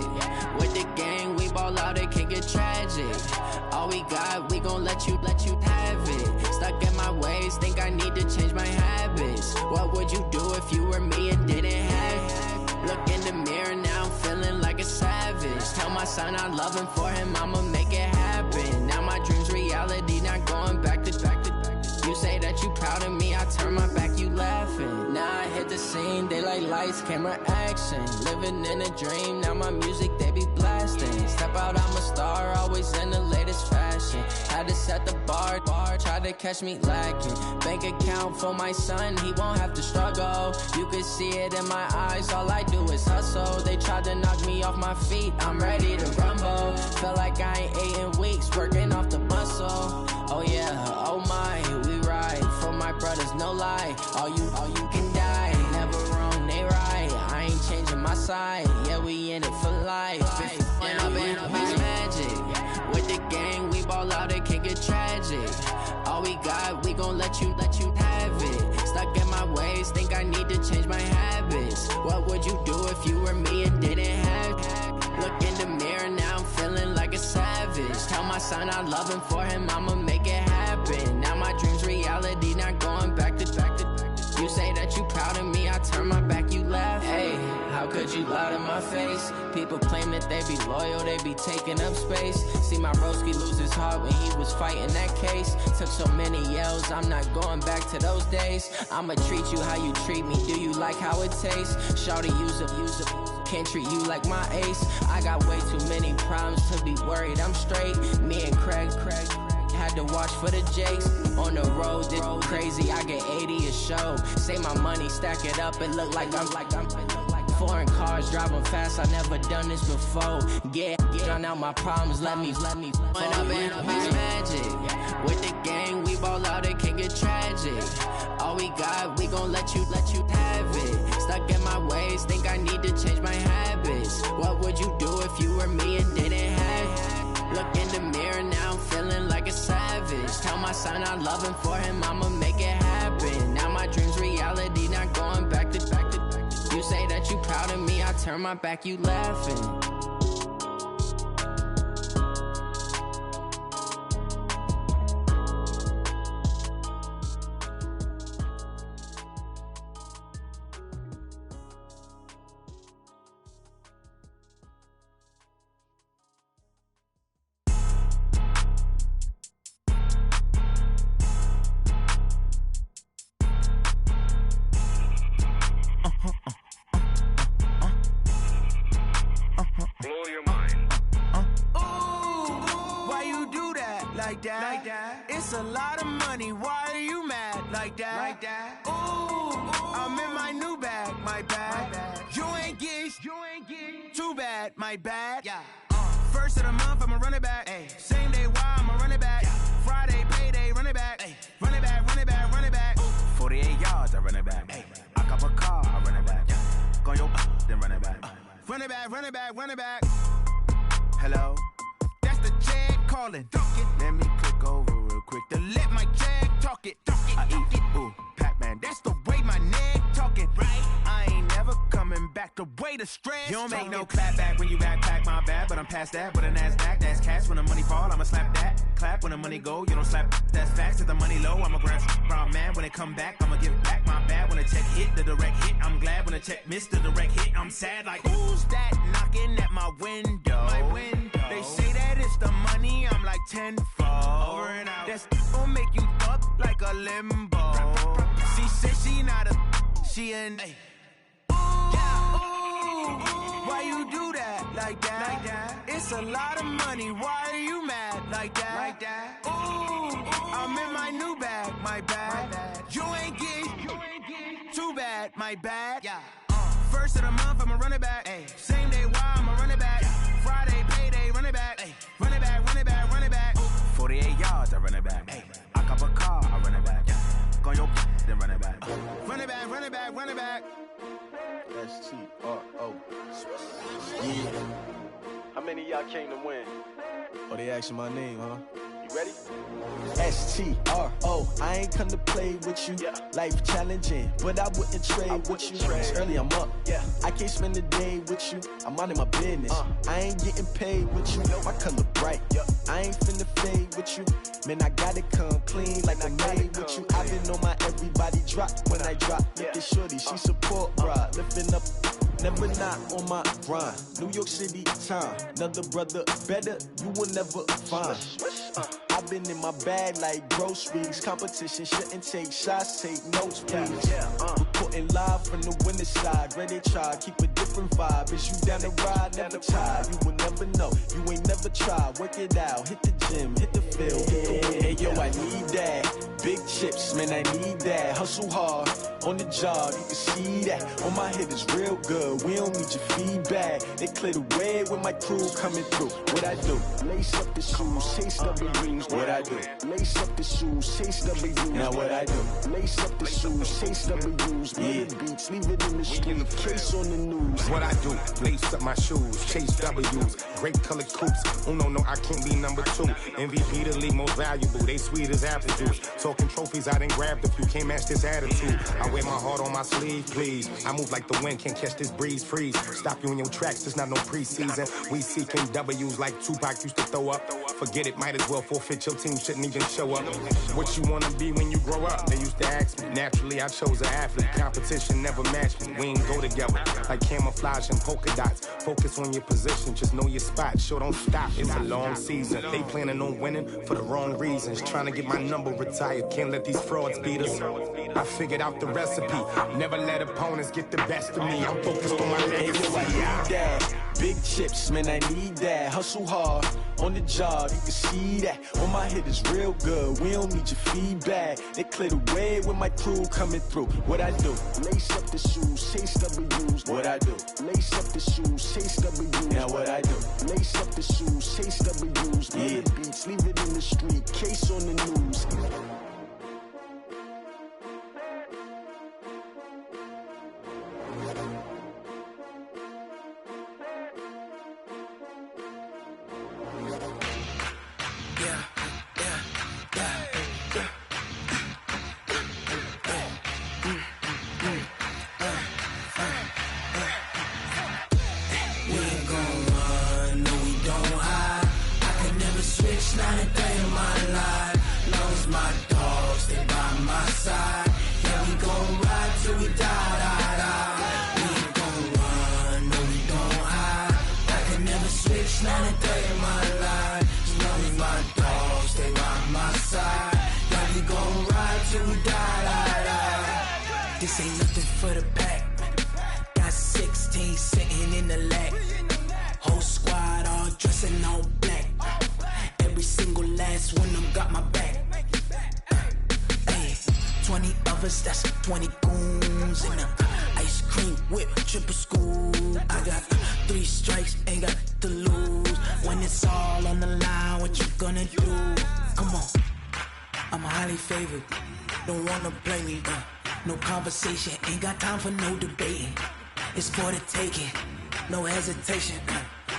With the gang, we ball out, it can get tragic. All we got, we gon' let you have it. Stuck in my ways, think I need to change my habits. What would you do if you were me and didn't have it? Look in the mirror, now I'm feeling like a savage. Tell my son I love him, for him I'ma make it happen. Now my dream's reality, not going back to. You say that you proud of me, I turn my back, you laughing. Now I hit the scene, they like lights, camera, action. Living in a dream, now my music, they be blasting. Step out, I'm a star, always in the latest fashion. Had to set the bar, try to catch me lacking. Bank account for my son, he won't have to struggle. You can see it in my eyes, all I do is hustle. They tried to knock me off my feet, I'm ready to rumble. Felt like I ain't ate in weeks, working off the muscle. Oh yeah, oh my, we ride for my brothers, no lie. All you can die, never wrong, they right. I ain't changing my side, yeah, we in it for life. And up is magic. With the gang, we ball out, it can get tragic. All we got, we gon' let you have it. Stuck in my ways, think I need to change my habits. What would you do if you were me and didn't have it? Look in the mirror, now I'm feeling like a savage. Tell my son I love him, for him I'ma make it happen. Now my dream's reality, not going back to. You say that you proud of me, I turn my back, you laugh. Hey, how could you lie to my face? People claim that they be loyal, they be taking up space. See my broski lose his heart when he was fighting that case. Took so many yells, I'm not going back to those days. I'ma treat you how you treat me, do you like how it tastes? Shawty, use a can't treat you like my ace. I got way too many problems to be worried, I'm straight. Me and Craig had to watch for the Jakes. On the road, did crazy, I get 80 a show. Say my money, stack it up, it look like I'm foreign cars, driving fast, I never done this before. Get drown out my problems, let me When up and it's magic. With the gang, we ball out, it can get tragic. All we got, we gon' let you have it. Stuck in my ways, think I need to change my habits. What would you do if you were me and didn't have it? Look in the mirror, now I'm feeling like a savage. Tell my son I love him, for him I'ma make it happen. Now my dream's reality, not going back to. You say that you proud of me, I turn my back, you laughing. that. It's a lot of money. Why are you mad like that? Ooh, I'm in my new bag, my bad. You ain't get too bad, my bad. First of the month, I'ma run it back. Same day, why I'ma run it back. Friday, payday, run it back. Run it back, run it back, run it back. 48 yards, I run it back. I cop a car, I run it back. Go your then run it back. Run it back, run it back, run it back. Hello? That's the Jag calling. Let me click over real quick to let my Jag talk it. I eat it, ooh, Pac-Man. That's the way my neck talking. Right? I ain't never coming back the way the stress. You don't make no clap back when you backpack, my bad. But I'm past that with a NASDAQ. That's cash when the money fall, I'ma slap that. Clap when the money go, you don't slap. That's facts. If the money low, I'ma grab brown man. When it come back, I'ma give back my bad. When the check hit, the direct hit. I'm glad when the check missed the direct hit. I'm sad like, who's that knocking at my window? My window. They say that it's the money, I'm like tenfold. Over and out. That's gon' make you up like a limbo. She said she not a, she an ooh, why you do that like that? It's a lot of money, why are you mad like that? Ooh, I'm in my new bag, my bad. You ain't get too bad, my bad. First of the month, I'ma run it back. Same day, why I'ma run it back. Friday, payday, run it back. Run it back, run it back, run it back. 48 yards, I run it back. I cop a car, I run it back. Go your then run it back. Run it back, run it back, run it back. S-T-R-O. Yeah. How many of y'all came to win? Oh, they asking my name, huh? You ready? S-T-R-O. I ain't come to play with you. Life challenging, but I wouldn't trade with you. It's early, I'm up. I can't spend the day with you. I'm minding my business. I ain't getting paid with you. My color bright. I ain't finna fade with you. Man, I gotta come clean like I made with you. I've been on my everybody drop when I drop. Look at shorty, she support ride. Lifting up, never not on my grind. New York City time. Another brother better, you will never find. I've been in my bag like groceries. Competition shouldn't take shots, take notes, please. Reporting live from the winter side. Ready to try, keep a different vibe. Is you down the ride, never tired. You will never know, you ain't never tried. Work it out, hit the gym, hit the field, hit the wind. Hey yo, I need that. Big chips, man, I need that. Hustle hard, on the job, you can see that. On my head is real good, we don't need your feedback. They clear the way with my crew coming through. What I do? Lace up the shoes, chase W's. What I do? Lace up the shoes, chase W's. Now what I do? Lace up the shoes, chase W's. Yeah. Beats, leave it in the street, case on the news. What I do? Lace up my shoes, chase W's. Great colored coops. Oh no, I can't be number 2. MVP the league most valuable. They sweet as apple juice. Talking trophies, I done grabbed a few. Can't match this attitude. I wear my heart on my sleeve, please. I move like the wind, can't catch this breeze. Freeze. Stop you in your tracks. There's not no preseason. We seeking W's like Tupac used to throw up. Forget it, might as well forfeit. Your team shouldn't even show up. What you wanna be when you grow up? They used to ask me. Naturally, I chose an athlete. Competition never matched me. We ain't go together like camouflage and polka dots. Focus on your position, just know your spot. Sure, don't stop. It's a long season. They planning on winning for the wrong reasons. Trying to get my number retired. Can't let these frauds beat us. I figured out the recipe. Never let opponents get the best of me. I'm focused on my legacy. Big chips, man, I need that. Hustle hard, on the job, you can see that. On my head is real good, we don't need your feedback. They clear the way with my crew coming through. What I do? Lace up the shoes, chase W's. What I do? Lace up the shoes, chase W's. Now what I do? Lace up the shoes, chase W's. Yeah. Beats, leave it in the street, case on the news. Not a day in my life, long as my dogs stay by my side. Yeah, we gon' ride till we die. We ain't gon' run, no we don't hide. I can never switch, not a day in my life. As long as my dogs stay by my side. Yeah, we gon' ride till we die. This ain't nothing for the pack. Got 16 sitting in the lap. Whole squad all dressing all black. Every single last That's when them got my back. 20 of us, that's 20 goons in the ice cream whip, triple scoop. I got 3 strikes, ain't got to lose. When it's all on the line, what you gonna do? Come on, I'm highly favored. Don't wanna play me, no conversation, ain't got time for no debating. It's for the taking, no hesitation.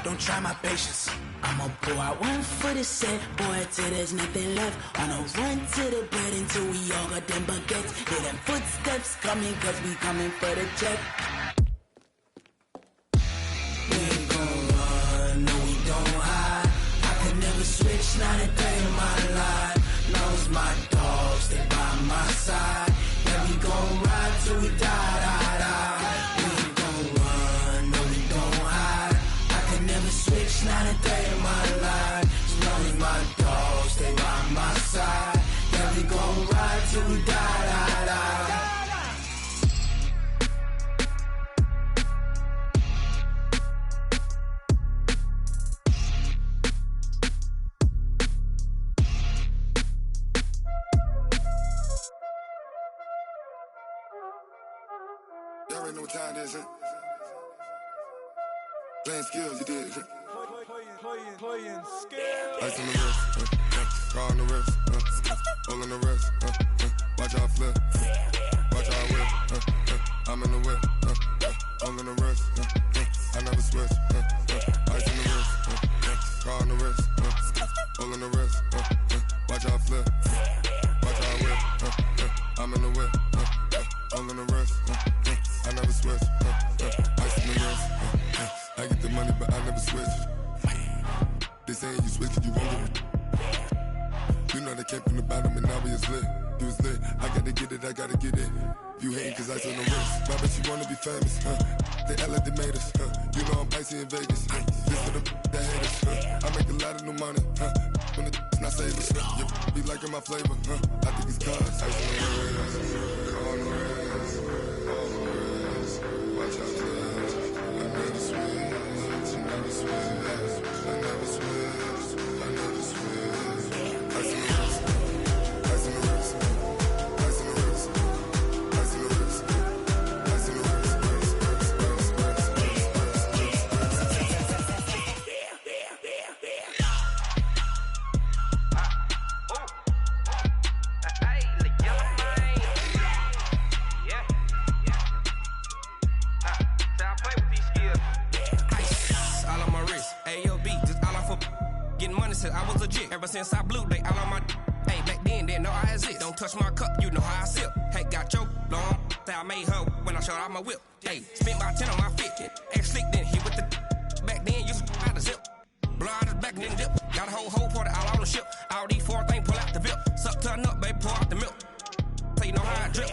Don't try my patience. I'ma pour out one for the set, boy, till there's nothing left. On a run to the bread until we all got them baguettes. Hear them footsteps coming, cause we coming for the check. We ain't gon' run, no we don't hide. I can never switch, not a day in my life. Knows my dogs, they by my side. Yeah, we gon' ride till we die, die, die. We ain't gon' run, no we don't hide. I can never switch, not a day in my life. As long as my dogs stay by my side. Yeah, we gon' ride till we die, die, die. Y'all already know what time it is, huh? Playing skills, you did. Playing skills. Ice on the wrist, car on the wrist, all on the wrist, watch out flip, watch out whip, I'm in the whip, all on the wrist, I never switch, ice on the wrist, car on the wrist, all on the wrist, watch out flip, watch out whip, I'm in the whip, all on the wrist, I never switch, ice on the wrist, I get the money but I never switch. They saying you switch, you won't get it. You know they came from the bottom and now we is lit. You was lit, I gotta get it, I gotta get it. You hating cause ice on the wrist. My bitch, you wanna be famous, They act like they made us, You know I'm icy in Vegas, This for the that hate us, I make a lot of new money, When the not savers, You be liking my flavor, I think it's cause ice on the wrist, on the wrist, on the wrist. Watch out, I never switch, I never switch. I never switch, I never switch. Ice in the wrist, ice in the wrist, ice in the wrist, ice in the wrist, ice in the wrist, I was legit. Ever since I blew, they all on my hey, back then, didn't know I exist. Don't touch my cup, you know how I sip. Hey, got your long, I made her when I showed out my whip. Hey, spent about 10 on my fit. Ex-slick, then hit with the back then, used to out the zip. Blow out his back, then dip. Got a whole party all on the ship. All these 4 things, pull out the VIP. Suck, turn up, baby, pour out the milk. So you know how I drip.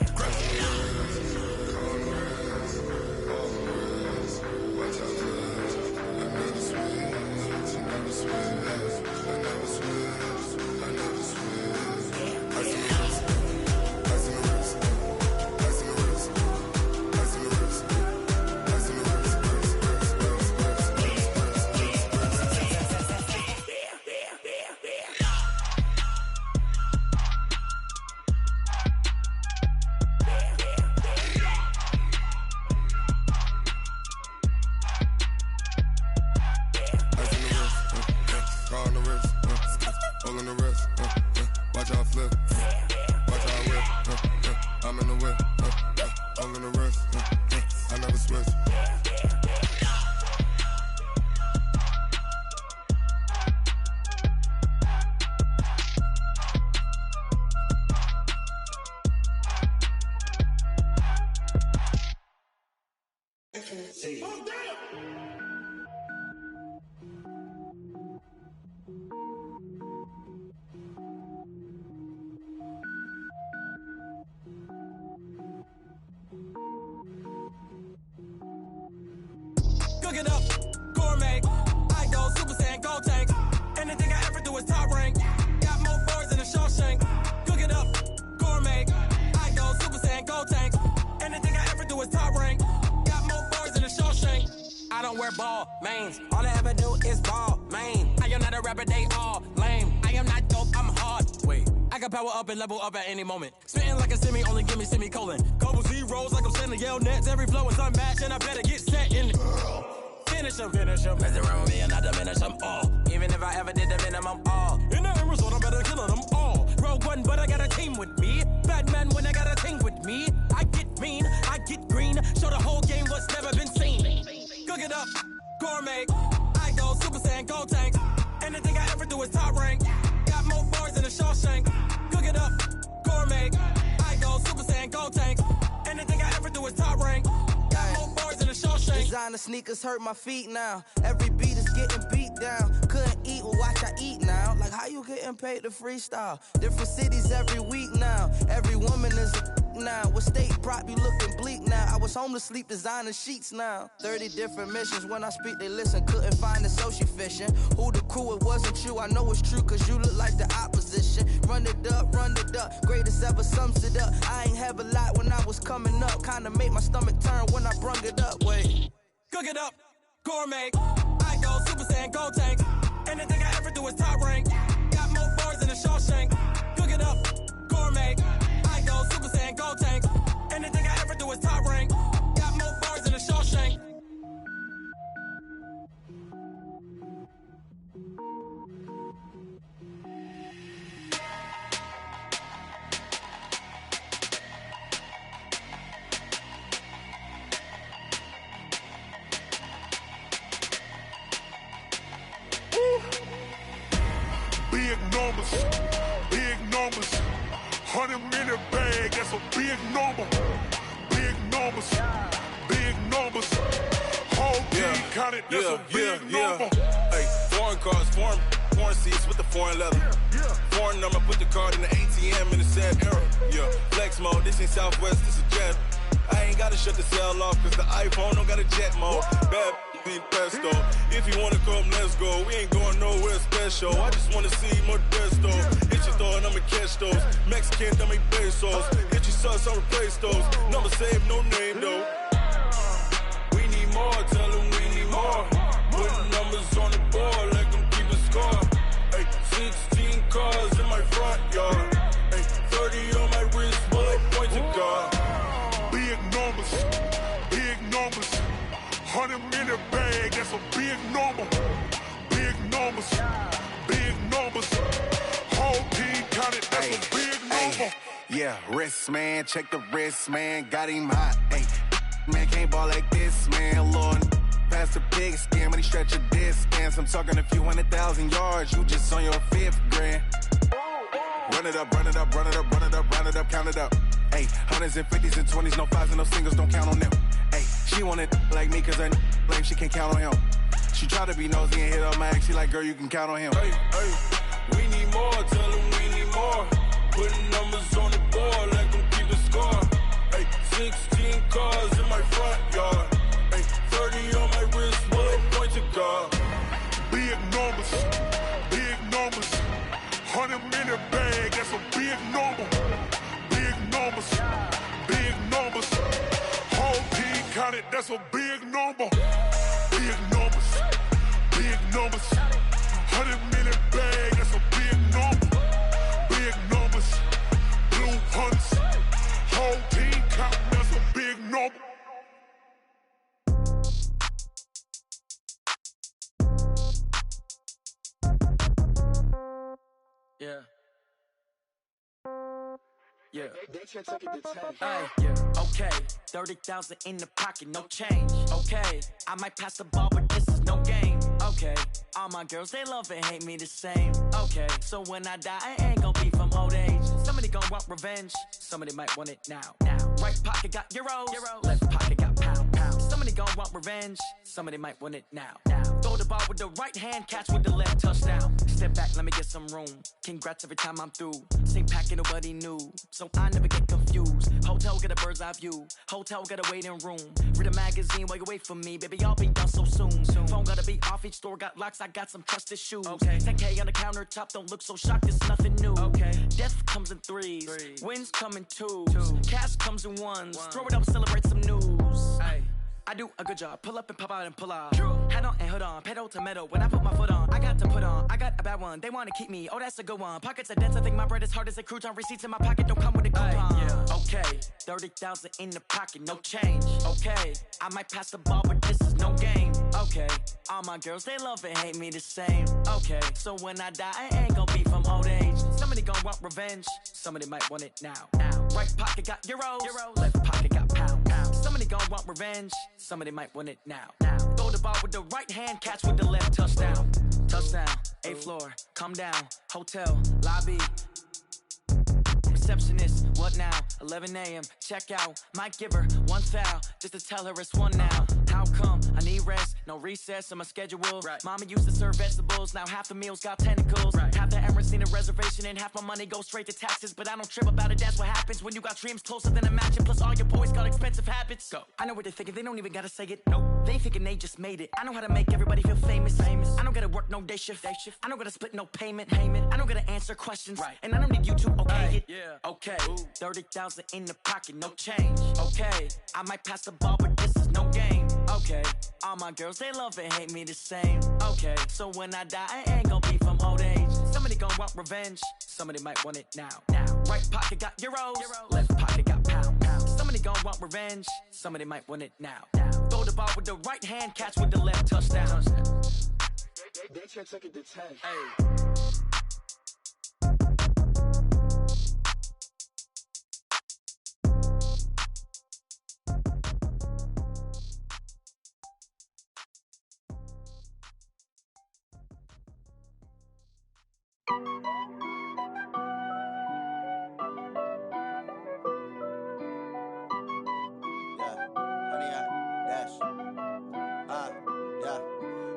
Cooking up, gourmet. I go Super Saiyan, gold tank. Anything I ever do is top rank. Got more birds than a Shawshank. Cooking up, gourmet. I go Super Saiyan, gold tank. Anything I ever do is top rank. Got more birds than a Shawshank. I don't wear ball mains. All I ever do is ball main. I am not a rapper, they all lame. I am am not dope, I'm hard. Wait, I can power up and level up at any moment. Spitting like a semi, only give me semicolon. Couple zeros like I'm sending yell nets. Every flow is unmatched and I better get set in. Finish them. Mess around with me and I diminish them all. Even if I ever did the minimum all. In the end result, I better kill them all. Rogue one, but I got a team with me. Bad man when I got a team with me. I get mean, I get green. Show the whole game what's never been seen. Cook it up, gourmet. I go Super Saiyan, Gold Tank. Anything I ever do is top rank. Got more bars than a Shawshank. Cook it up, gourmet. I go Super Saiyan, Gold Tank. Anything I ever do is top rank. Got more bars than a Shawshank. Designer sneakers hurt my feet now. Every beat is getting beat down. Couldn't eat, well watch I eat now. Like how you getting paid to freestyle? Different cities every week now. Every woman is a now. What state prop you looking bleak now? I was home to sleep designer sheets now. 30 different missions. When I speak they listen. Couldn't find it so she fishing. Who the crew? It wasn't you. I know it's true cause you look like the opposition. Run it up. Greatest ever sums it up. I ain't have a lot when I was coming up. Kinda made my stomach turn when I brung it up. Wait. Cook it up, gourmet. I go Super Saiyan, Gold Tank. Anything I ever do is top rank. Got more bars than a Shawshank. Cook it up, gourmet. I go Super Saiyan, Gold Tank. Anything I ever do is top rank. Got more bars than a Shawshank. Big numbers, 100-minute bag, that's a big number. Big numbers, whole team counted, that's a big number. Hey, foreign cars, foreign seats with the foreign leather. Foreign number, put the card in the ATM in the sad era. Yeah, flex mode, this ain't Southwest, this is jet. I ain't gotta shut the cell off, cause the iPhone don't got a jet mode. Bad need pesto. If you wanna come, let's go. We ain't going nowhere special. I just wanna see Modesto. Hit your thought, I'ma catch those. Mexican, I'ma make pesos. Hit your sus, I'll replace those. Number saved, no name though. We need more, tell them we need more. Putting numbers on the board, let them keep a score. Hey, 16 cars in my front yard. Hey, 30 on my wrist, bullet point to God. Big numbers, 100-minute bag, that's a big number. Big numbers, whole team counted, that's a big number. Yeah, wrist man, check the wrist man, got him hot. Ay, man can't ball like this, man. Lord, past the big skin, when he stretch a distance. I'm talking a few 100,000 yards, you just on your 5th grand. Run it up, count it up. Ay, hundreds and 50s and 20s, no 5s and no singles, don't count on them. Ay, she want it like me cause her lame, she can't count on him. She try to be nosy and hit up my ex, she like, girl, you can count on him. Hey, we need more, tell them we need more. Putting numbers on the board, let them keep the score. Hey, 16 cars in my front yard. Hey, 30 on my wrist, bullet point to God. Big numbers, 100-minute bag, that's a big number. Big numbers, whole team counted, that's a big number. Big numbers, 100-minute bag, that's a big number. Big numbers, blue hunts, whole team counting, that's a big number. Yeah. Yeah. Ay, okay, 30,000 in the pocket, no change. Okay, I might pass the ball, but this is no game. Okay, all my girls, they love and hate me the same. Okay, so when I die, I ain't gon' be from old age. Somebody gon' want revenge, somebody might want it now. Right pocket got euros, left pocket got pound. Somebody gon' want revenge, somebody might want it now. Throw the ball with the right hand, catch with the left, touchdown. Step back, let me get some room. Congrats every time I'm through. Same packet, nobody knew, so I never get confused. Hotel get a bird's eye view, hotel get a waiting room. Read a magazine while you wait for me, baby, I'll be done so soon. Phone gotta be off, each store got locks, I got some trusted shoes. 10K on the countertop, don't look so shocked, it's nothing new. Death comes in threes, wins come in twos. Cash comes in ones, throw it up, celebrate some news. I I do a good job. Pull up and pop out and pull out. Head on and hood on, pedal to metal. When I put my foot on, I got to put on. I got a bad one. They want to keep me. Oh, that's a good one. Pockets are dense. I think my bread is hard as a crouton. Receipts in my pocket don't come with a coupon. Yeah. Okay, 30,000 in the pocket, no change. Okay, I might pass the ball, but this is no game. Okay, all my girls they love and hate me the same. Okay, so when I die, I ain't gonna be from old age. Somebody gon' want revenge. Somebody might want it now. Right pocket got euros. Left pocket got pound. Somebody gon' want revenge. Somebody might want it now. Throw the ball with the right hand, catch with the left. Touchdown. Touchdown. 8th floor. Come down. Hotel. Lobby. Receptionist, what now? 11 a.m. Check out. Might give her one foul just to tell her it's one now. How come? I need rest, no recess in my schedule. Right. Mama used to serve vegetables, now half the meals got tentacles. Right. Half the Emirates need a reservation and half my money goes straight to taxes. But I don't trip about it, that's what happens when you got dreams closer than a matching. Plus all your boys got expensive habits. Go. I know what they're thinking, they don't even gotta say it. Nope. They thinking they just made it. I know how to make everybody feel famous. I don't gotta work no day shift. I don't gotta split no payment. I don't gotta answer questions. Right. And I don't need you to okay it. Yeah. Okay, 30,000 in the pocket, no change. Okay, I might pass the ball, but this is no game. Okay, all my girls, they love and hate me the same. Okay, so when I die, I ain't gonna be from old age. Somebody gon' want revenge, somebody might want it now. Right pocket got euros, left pocket got pound. Somebody gon' want revenge, somebody might want it now. Throw the ball with the right hand, catch with the left. Touchdown. They check it to 10. Hey.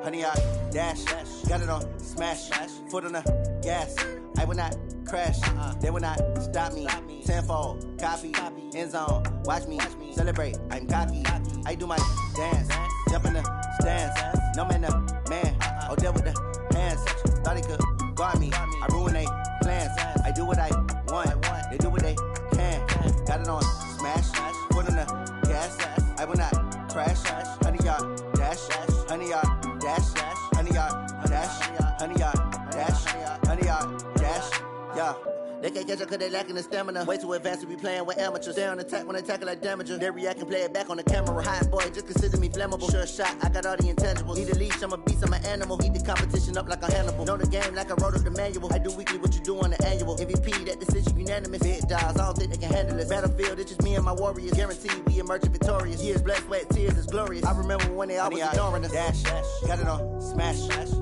Honey, I dash, got it on smash, foot on the gas. I will not crash, they will not stop me. Tenfold, copy, end zone, watch me celebrate. I'm cocky, I do my dance, jump in the stands. No man, the man, oh, there with the hands. Thought he could guard me, I ruin they plans. I do what I want, they do what they can. Got it on smash, foot on the gas. I will not crash, honey, y'all dash, honey, y'all dash, honey, y'all dash, honey, y'all dash, honey, y'all dash, yeah. They can't catch up cause they lacking the stamina. Way too advanced to be playing with amateurs. Stay on attack when they tackle like damager. They react and play it back on the camera. Hot boy, just consider me flammable. Sure shot, I got all the intangibles. Need a leash, I'm a beast, I'm an animal. Eat the competition up like a Hannibal. Know the game like I wrote up the manual. I do weekly what you do on the annual. MVP, that decision unanimous. Big dogs, I don't think they can handle this. Battlefield, it's just me and my warriors. Guaranteed we emerging victorious. Years, blood, sweat, tears, it's glorious. I remember when they always ignoring us. Dash, got it on smash,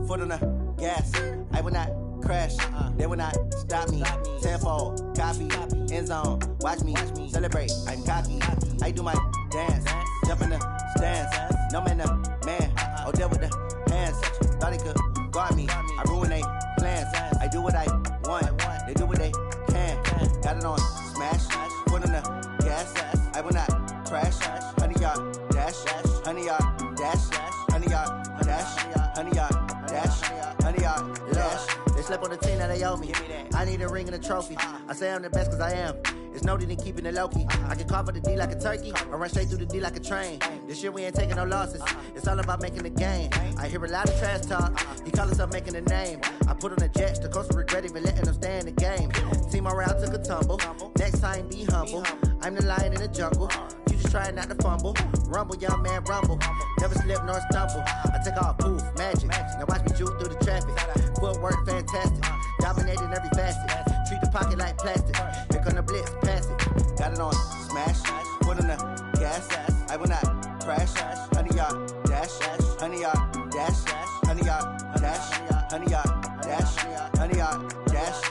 foot on the gas. I will not crash, they will not stop me. Tenfold, copy, end zone, watch me celebrate. I'm cocky, I do my dance, jump in the stands. No man, the man, oh, there with the hands. Thought he could guard me, I ruin they plans. I do what I want, they do what they can. Got it on smash, foot on the gas. I will not crash, honey, y'all dash, honey, y'all dash, honey, y'all dash, honey, y'all dash, honey, y'all dash. They slept on the team that they owe me. I need a ring and a trophy. I say I'm the best cause I am. It's no need in keeping it low-key. I can carve up the D like a turkey or run straight through the D like a train. This year we ain't taking no losses. It's all about making the game. I hear a lot of trash talk. He call himself making a name. I put on the Jets. The coach will regret even letting them stay in the game. Team morale took a tumble. Next time be humble. I'm the lion in the jungle. You just trying not to fumble. Rumble, young man, rumble. Never slip nor stumble. I take off, poof, magic. Now watch me juke through the traffic. Footwork fantastic. Dominating every facet. Treat the pocket like plastic. Here come the blitz, pass it. Got it on smash. Foot on the gas. I will not crash. Honey, y'all dash. Honey, y'all dash. Honey, y'all dash. Honey, y'all dash. Honey, y'all dash.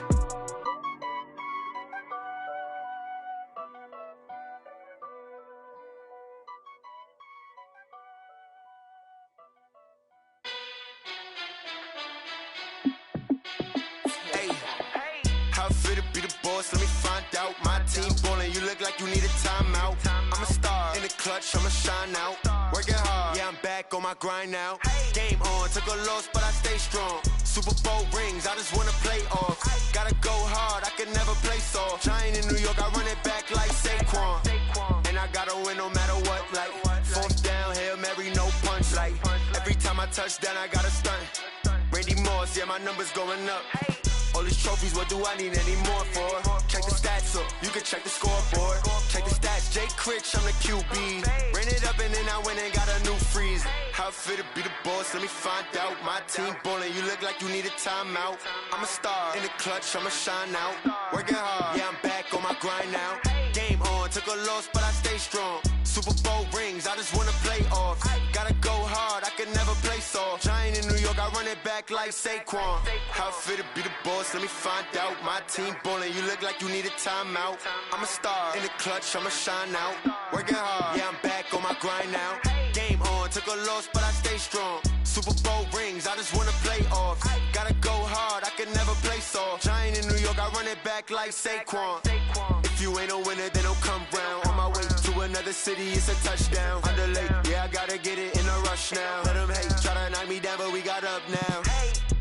Let me find out. My team ballin', you look like you need a timeout. I'm a star in the clutch, I'ma shine out. Working hard, yeah, I'm back on my grind now. Game on, took a loss, but I stay strong. Super Bowl rings, I just wanna play off. Gotta go hard, I can never play soft. Giant in New York, I run it back like Saquon. And I gotta win no matter what, like fourth down, Hail my touchdown, I got a stunt. Randy Moss, yeah, my numbers going up. All these trophies, what do I need any more for? Check the stats up, you can check the scoreboard. Check the stats, Jake Critch, I'm the QB. Ran it up and then I went and got a new freeze. How it fit to be the boss, let me find out. My team ballin', you look like you need a timeout. I'm a star, in the clutch, I'ma shine out. Working hard, yeah, I'm back on my grind now. Game on, took a loss, but I stay strong. Super Bowl rings, I just wanna play off. Gotta go hard, I could never play soft. Giant in New York, I run it back like Saquon. How it fit to be the boss, let me find out. My team ballin', you look like you need a timeout. I'm a star, in the clutch, I'ma shine out. Working hard, yeah, I'm back on my grind now. Game on, took a loss, but I stay strong. Super Bowl rings, I just wanna play off. Gotta go hard, I could never play soft. Giant in New York, I run it back like Saquon. If you ain't a winner, then don't come round. On my way to another city, it's a touchdown. Underlay, yeah, I gotta get it in a rush now. Let them hate, try to knock me down, but we got up now.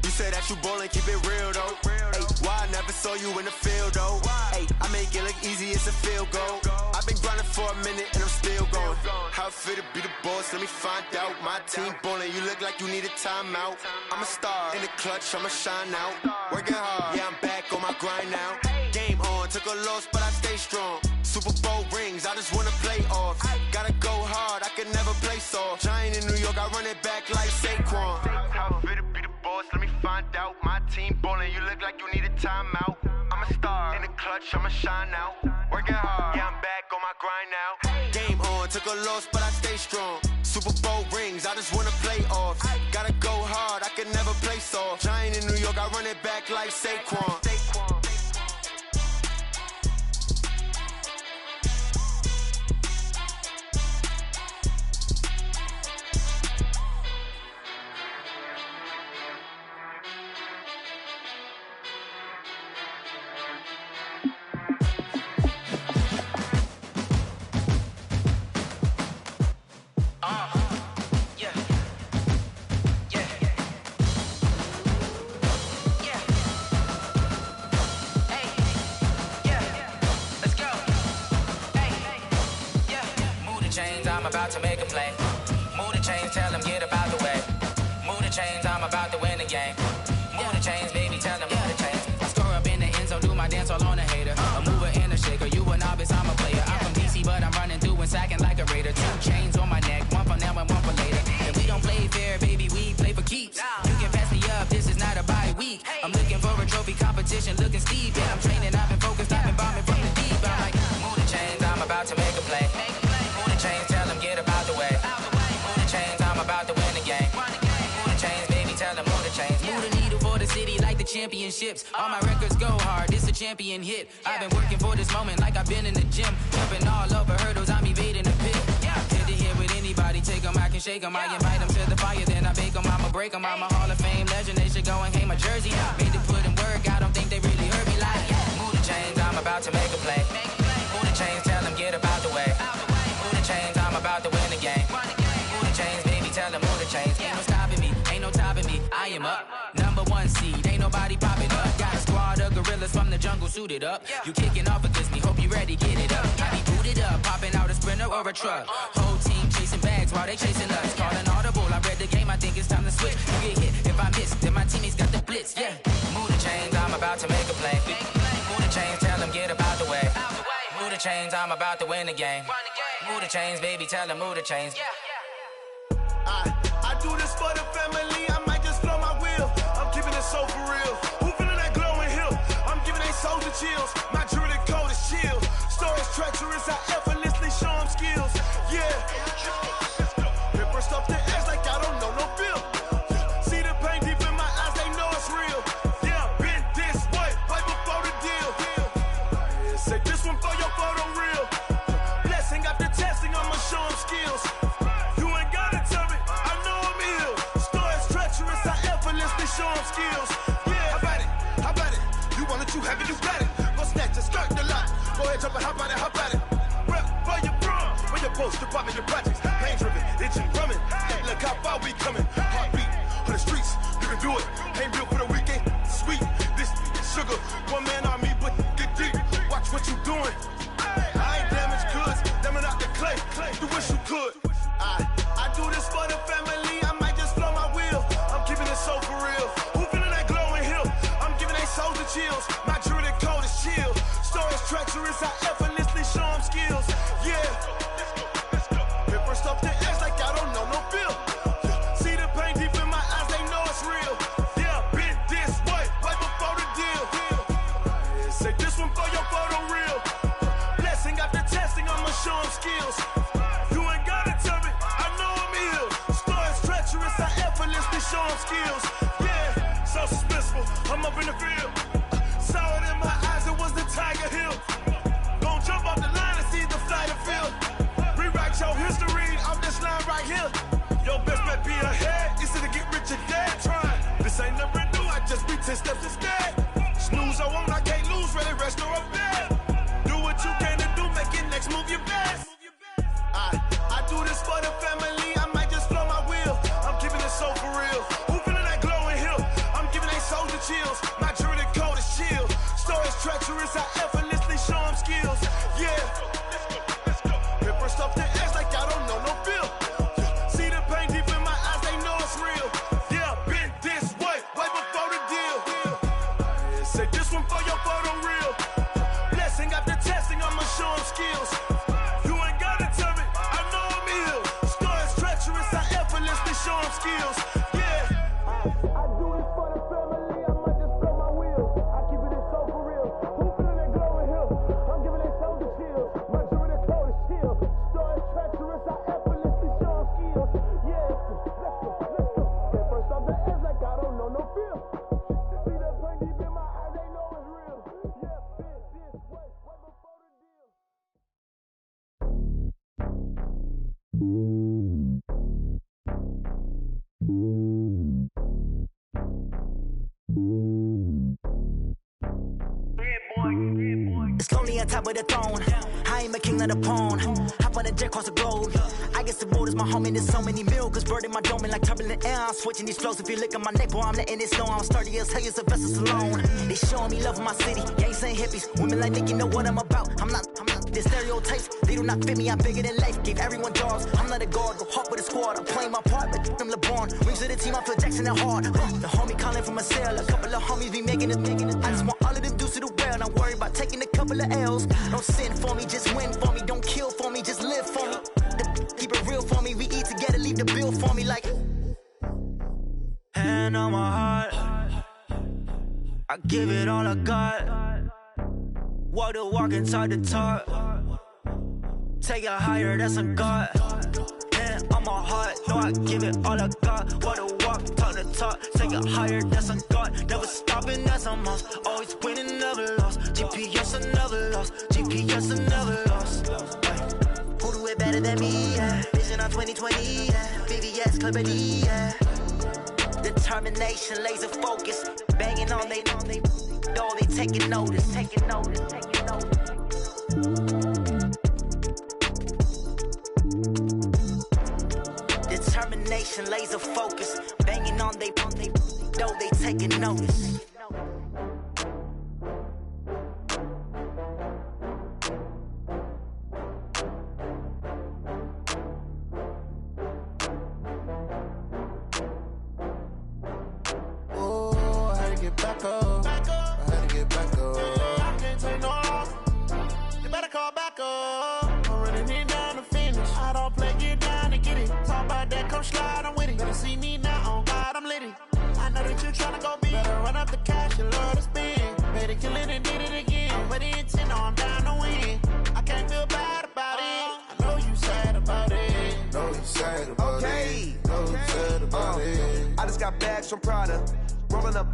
You say that you ballin', keep it real though. Hey, why I never saw you in the field though? Hey, I make it look easy, it's a field goal. I've been grinding for a minute and I'm still going. How it fit to be the boss, let me find out. My team ballin', you look like you need a timeout. I'm a star, in the clutch, I'ma shine out. Working hard, yeah, I'm back on my grind now. Game on, took a loss, but I stay strong. Super Bowl rings, I just wanna play off. Gotta go hard, I could never play soft. Giant in New York, I run it back like Saquon. How it fit to be the boss, let me find out. My team ballin', you look like you need a timeout. I'm a star, in the clutch, I'ma shine out. Working hard, yeah, I'm back on my grind now. Game on, took a loss, but I stay strong. Super Bowl rings, I just wanna play off. Gotta go hard, I could never play soft. Giant in New York, I run it back like Saquon. I'm about to make a play. Move the chains, tell them get up out the way. Move the chains, I'm about to win the game. Move the chains, baby, tell them move the chains. I score up in the end zone, do my dance all on a hater. A mover and a shaker, you a novice, I'm a player. I'm from DC, but I'm running through and sacking like a raider. 2 chains on my neck, one for now and one for later. And we don't play fair, baby, we play for keeps. You can pass me up, this is not a bye week. I'm looking for a trophy competition, looking steep. Yeah, I'm training, I've been focused, I've been bombing from the deep. I'm like, move the chains, I'm about to make a play. Move the chains, tell them get up out the way. Move the chains, I'm about to win the game. Move the chains, baby, tell them move the chains. Move the needle for the city like the championships. All my records go hard, it's a champion hit. I've been working for this moment like I've been in the gym. Jumping all over hurdles, I'm evading the pit. Hit the hit with anybody, take them, I can shake them. I invite them to the fire, then I bake them, I'ma break them. I'm a Hall of Fame legend, they should go and hang my jersey. Made to put in work, I don't think they really heard me like, move the chains, I'm about to make a play. Move the chains, tell them get up out the way. Move the chains, I'm about to win the game. Move the chains, baby, tell them move the chains. Ain't no stopping me, ain't no topping me. I am up, number 1 seed, ain't nobody popping up. Got a squad of gorillas from the jungle suited up. You kicking off against me, hope you ready, get it up. I be booted up, popping out a Sprinter or a truck. Whole team chasing bags while they chasing us. Calling audible, I read the game, I think it's time to switch. You get hit, if I miss, then my teammates got the blitz, yeah. Move the chains, I'm about to make a play. Move the chains, tell them get up out the way. Move the chains, I'm about to win the game. Move the chains, baby, tell them move the chains. I do this for the family, I might just blow my wheel. I'm keeping it so for real. Who feeling that glowing hill? I'm giving they soldier chills. My jewelry code is chill. Stories treacherous, I effortlessly show them skills. Yeah. Ripper stuff the edge like I don't know no feel. See the pain deep in my eyes, they know it's real. Yeah, been this way, right before the deal. Say this one for your photo real. Blessing after testing, I'ma show them skills. You ain't gotta tell me, I know I'm ill. Stories treacherous, I effortlessly show them skills. Yeah, how about it? You want it, you have it, you got it. Go snatch a skirt the lot. Go ahead, jump it, how about it? Rep for your bro, where your post, department, your projects. Pain driven, itching, drumming. Hey, look how far we coming. Heartbeat on the streets, you can do it. Ain't built for the weekend, sweet. This is sugar, one man army, but get deep. Watch what you doing. I ain't damaged goods, damn it out the clay. You wish you could. I do this for the family, I might just blow my wheel. show them skills. You ain't gotta tell me, I know I'm ill. Stories treacherous, I effortlessly show them skills. Yeah, so suspenseful, I'm up in the field. Saw it in my eyes, it was the Tiger Hill. Gon' jump off the line and see the flight of field. Rewrite your history, I'm this line right here. Your best bet be ahead, easy to get rich or dead. Try, this ain't never new, I just be 10 steps instead. Snooze I won't, I can't lose, ready, rest or a bed. Do what you can to do, make it next move your best. I do this for the family, I might just flow my wheel. I'm keeping it so for real. Who feeling that glowing hill? I'm giving they soldier chills. My jewelry code is chill. Stories treacherous, I effortlessly show them skills. Yeah. Hit first off the edge like I don't know no feel. See the pain deep in my eyes, they know it's real. Yeah, been this way before the deal. Say this one for your photo real. Blessing after testing, I'ma show them skills. You ain't gotta tell me, I know I'm ill. Stories treacherous, I effortlessly show them skills. Yeah. I do this for the family, I might just blow my wheel. I keep it so for real. Who feeling that glowing hill? I'm giving they soldier chills. My jewelry code is chill. Stories treacherous, I effortlessly show them skills. Yeah, let's go. Hit first off the edge like I don't know no feel. See that pain deep in my eyes, they know it's real. Yeah, been this way before the deal. It's lonely on top of the throne. I ain't a king of the pawn. Hop on a jet across the globe. I guess the road is my home and there's so many milkers birding my dome like turbulent air. I'm switching these flows. If you look at my neck, boy, I'm letting it slow. I'm sturdy as hell, a vessel alone. They showing me love in my city. Gangs ain't hippies. Women like Nick, you know what I'm about. I'm not the stereotypes. They do not fit me. I'm bigger than life. Gave everyone jobs. I'm not a guard. Go hard with a squad. I'm playing my part like them LeBron. Rings to the team. I feel Jackson and hard. The homie calling from a cell. A couple of homies be making it. I just want all of them dudes to do well. Don't worry about taking a couple of L's. Don't sin for me, just win for me. Don't kill for me, just live for me. Keep it real for me. We eat together, leave the bill for me like. Hand on my heart, I give it all I got. Walk the walk inside the talk. Take it higher, that's a God. Hand on my heart, no, I give it all I got. Walk the walk, talk the talk. Take it higher, that's a God. Never stopping, that's a must. Always winning, never lost. GPS, I never lost. GPS, I never lost. Who do it better than me? Yeah. Vision on 2020. Yeah. VVS, Clippity. Yeah. Determination, laser focus. Banging on they door, they taking notice. Taking notice. Determination, laser focus. Banging on they door, they taking notice. Back up. I had to get back up. I can't take no loss. You better call back up. I'm running it down to finish. I don't play, get down to get it. Talk about that, come slide, I'm with it. Better see me now, on God, I'm litty. I know that you tryna go big. Better run up the cash, you love to spend. Better kill it and did it again. But the intent, no, I'm down to win. I can't feel bad about it. I know you sad about it. Know you sad about it. Know you sad about it. I just got bags from Prada. Rolling up,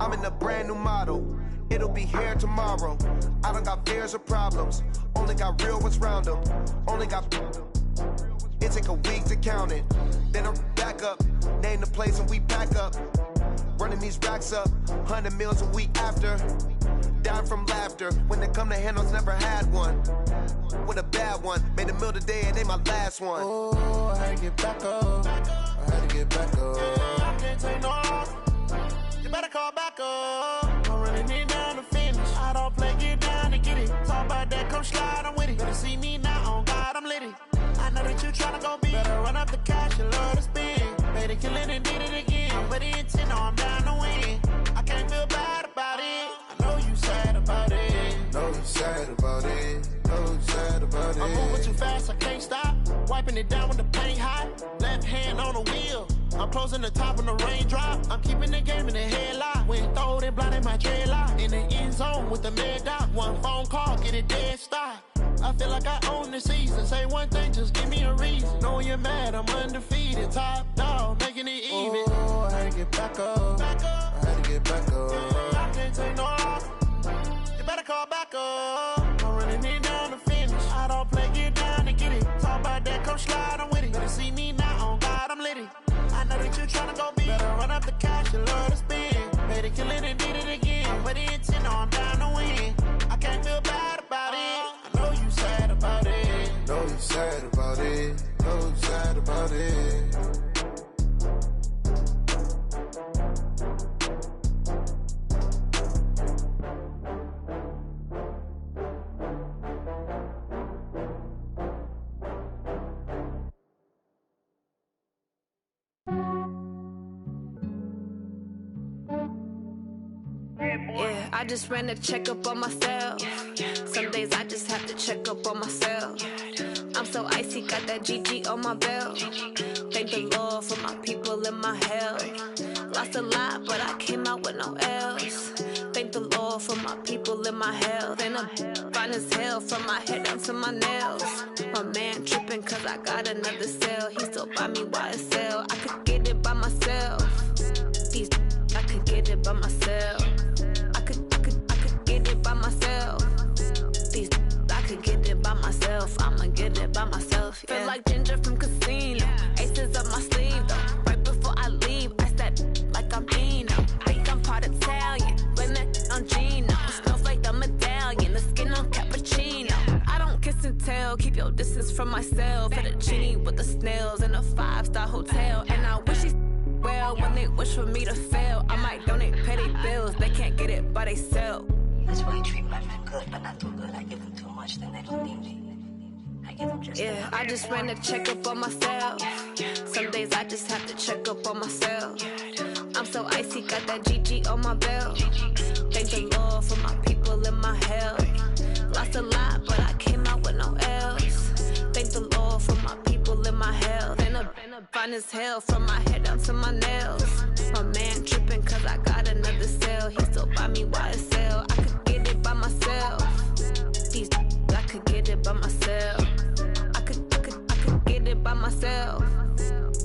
I'm in a brand new model. It'll be here tomorrow. I don't got fears or problems. Only got real ones round them. Only got. It take a week to count it. Then I'm back up. Name the place and we pack up. Running these racks up. 100 meals a week after. Down from laughter. When they come to handles, never had one. With a bad one. Made a meal today and ain't my last one. Oh, I had to get back up. I had to get back up. I can't take no loss. You better call back up. I'm running it down to finish. I don't play, get down to get it. Talk about that, come slide, I'm with it. Better see me now, on God, I'm litty. I know that you tryna go big. Better run up the cash, you love to spend. Better kill it and did it again. But the intent, no, I'm down to win. I can't feel bad about it. I know you sad about it. Know you sad about it. Know you sad about it. I'm moving too fast, I can't stop. Wiping it down with the paint hot. Left hand on the wheel. I'm closing the top when the raindrop. I'm keeping the game in the headlock. When throwed and blinded my dreadlock. In the end zone with the mad dot. One phone call, get it dead stop. I feel like I own the season. Say one thing, just give me a reason. Know you're mad, I'm undefeated. Top dog, making it even. Oh, I had to get back up. I had to get back up. I can't take no loss. You better call back up. I'm running it down to finish. I don't play, get down to get it. Talk about that, come slide, I'm with it. Better see me now, on God, I'm litty. I know that you're tryna go big. Better run up the cash, you love to spend. Better kill it and did it again. I put in 10, I'm down to win. I can't feel bad about it. I know you sad about it. Know you sad about it. Know you sad about it. Yeah, I just ran a checkup on myself. Some days I just have to check up on myself. I'm so icy, got that GG on my belt. Thank the Lord for my people in my health. Lost a lot, but I came out with no L's. Thank the Lord for my people in my health. And I'm fine as hell from my head down to my nails. My man tripping cause I got another cell. He still buy me YSL. I could get it by myself. These I could get it by myself. I could get it by myself. These I could get it by myself. I'ma get it by myself. Yeah. Feel like Ginger from Casino. Aces up my sleeve though. Right before I leave, I step like I'm Dino. Think I'm part Italian. Blame that on Gino. Smells like the medallion. The skin on cappuccino. I don't kiss and tell. Keep your distance from myself. Hit a genie with the snails in a 5-star hotel. And I wish well, when they wish for me to fail, I might donate petty bills. They can't get it by themselves. That's why I treat my men good, but not too good. I give them too much, then they don't need me. I give them just yeah, I just ran a checkup on myself. Some days I just have to check up on myself. I'm so icy, got that GG on my belt. Thank the Lord for my people in my health. Lost a lot, but I came out with no L's. Thank the Lord for my people in my health. And I'm fine as hell from my head down to my nails. My man tripping cause I got another cell. He still buy me YSL. I could get it by myself. These I could get it by myself. I could get it by myself.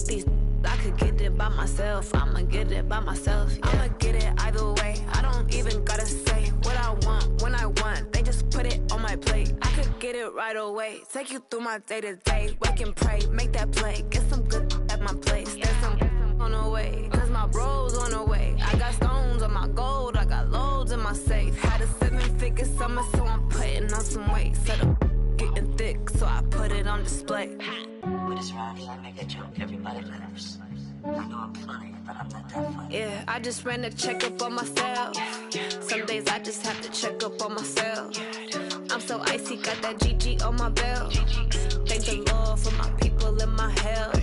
These I could get it by myself. I'ma get it by myself. Yeah. I'ma get it either way. I don't even gotta say what I want when I want. They just put it on my plate. I could get it right away. Take you through my day to day. Wake and pray, make that play. Get some good at my place. There's some on the way. Cause my bro's on the way. I got stones on my gold. I got loads in my safe. Had a 7-figure summer, so I'm putting on some weight. Set up getting thick, so I put it on display. With this round here, I make a joke, everybody laughs. I know I'm funny, but I'm not that funny. Yeah, I just ran a checkup on myself. Some days I just have to check up on myself. I'm so icy, got that GG on my belt. Thank the Lord for my people in my health.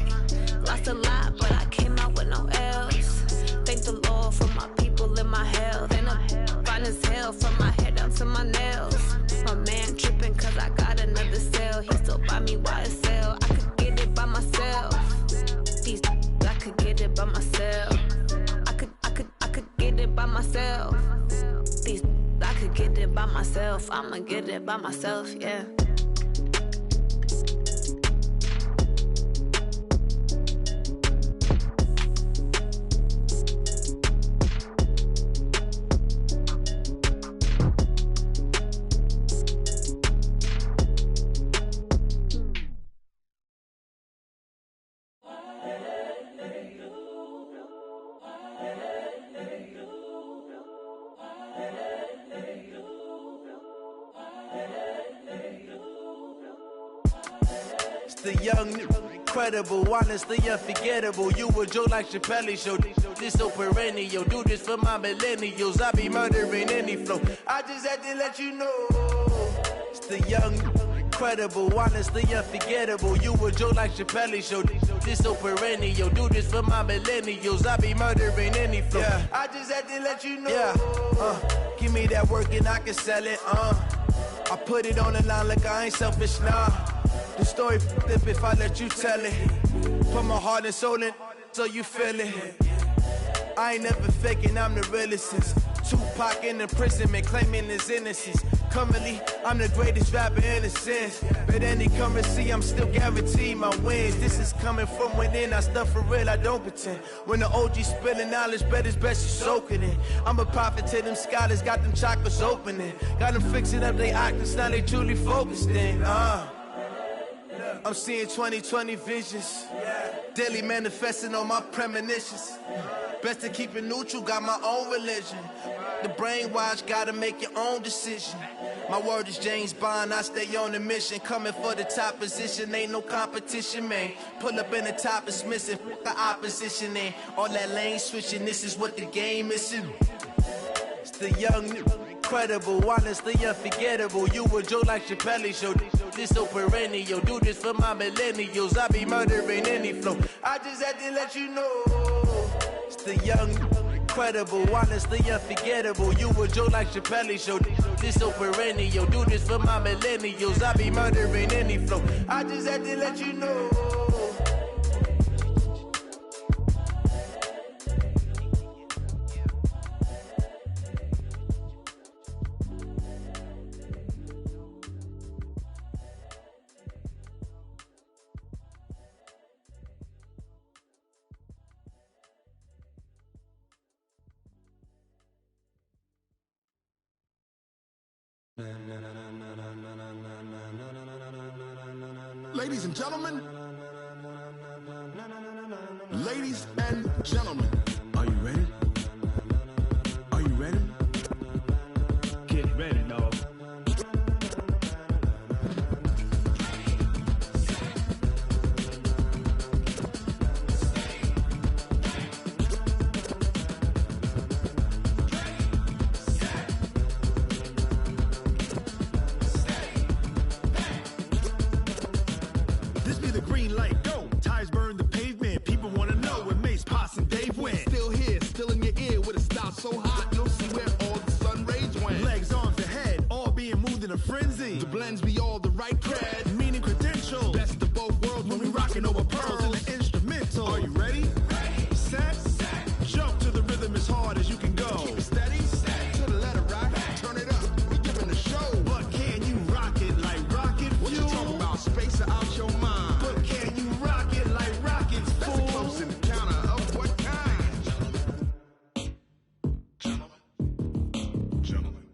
Lost a lot, but I came out with no L's. Thank the Lord for my people in my health. And I'm fine as hell from my head down to my nails. My man tripping cause I got another cell. He still buy me YSL. I could get it by myself. These I could get it by myself. I could get it by myself. These I could get it by myself. I'ma get it by myself, yeah. The young, incredible, honestly unforgettable. You a joke like Chappelle show. This so perennial. Do this for my millennials. I be murdering any flow. I just had to let you know. It's the young, incredible, honestly unforgettable. You a joke like Chappelle show. This so perennial. Do this for my millennials. I be murdering any flow. Yeah. I just had to let you know. Yeah. Give me that work and I can sell it. I put it on the line like I ain't selfish, nah. The story flip if I let you tell it. Put my heart and soul in so you feel it. I ain't never faking, I'm the realest since Tupac in imprisonment, claiming his innocence. Currently, I'm the greatest rapper in a sense. But any currency, I'm still guaranteed my wins. This is coming from within, I stuff for real, I don't pretend. When the OG spilling knowledge, bet it's best you soak it in. I'm a prophet to them scholars, got them chakras opening. Got them fixing up they octaves, now they truly focused in. I'm seeing 2020 visions. Daily manifesting on my premonitions. Best to keep it neutral, got my own religion. The brainwash, gotta make your own decision. My word is James Bond, I stay on the mission. Coming for the top position, ain't no competition, man. Pull up in the top, it's missing, the opposition in. All that lane switching, this is what the game is. It's the young, incredible, honestly unforgettable. You a Joe like Chappelle show. This so perennial, do this for my millennials. I be murdering any flow. I just had to let you know. It's the young, incredible, honestly unforgettable. You a Joe like Chappelle show. This so perennial, do this for my millennials. I be murdering any flow. I just had to let you know. Ladies and gentlemen, ladies and gentlemen, are you ready? Are you ready? Get ready, dog. So hot, you'll see where all the sun rays went. Legs, arms, the head, all being moved in a frenzy. The blends be all the right cred, meaning credential. Best of both worlds when we rockin' over pearls in the instrumental. Are you ready? Ready. Set. Jump to the rhythm as hard as you can go. Keep it steady. To the letter right. Turn it up. We giving the show. But can you rock it like rocket fuel? What you talking about? Space out your mind. But can you rock it like rockets, fool? That's a close encounter of what kind?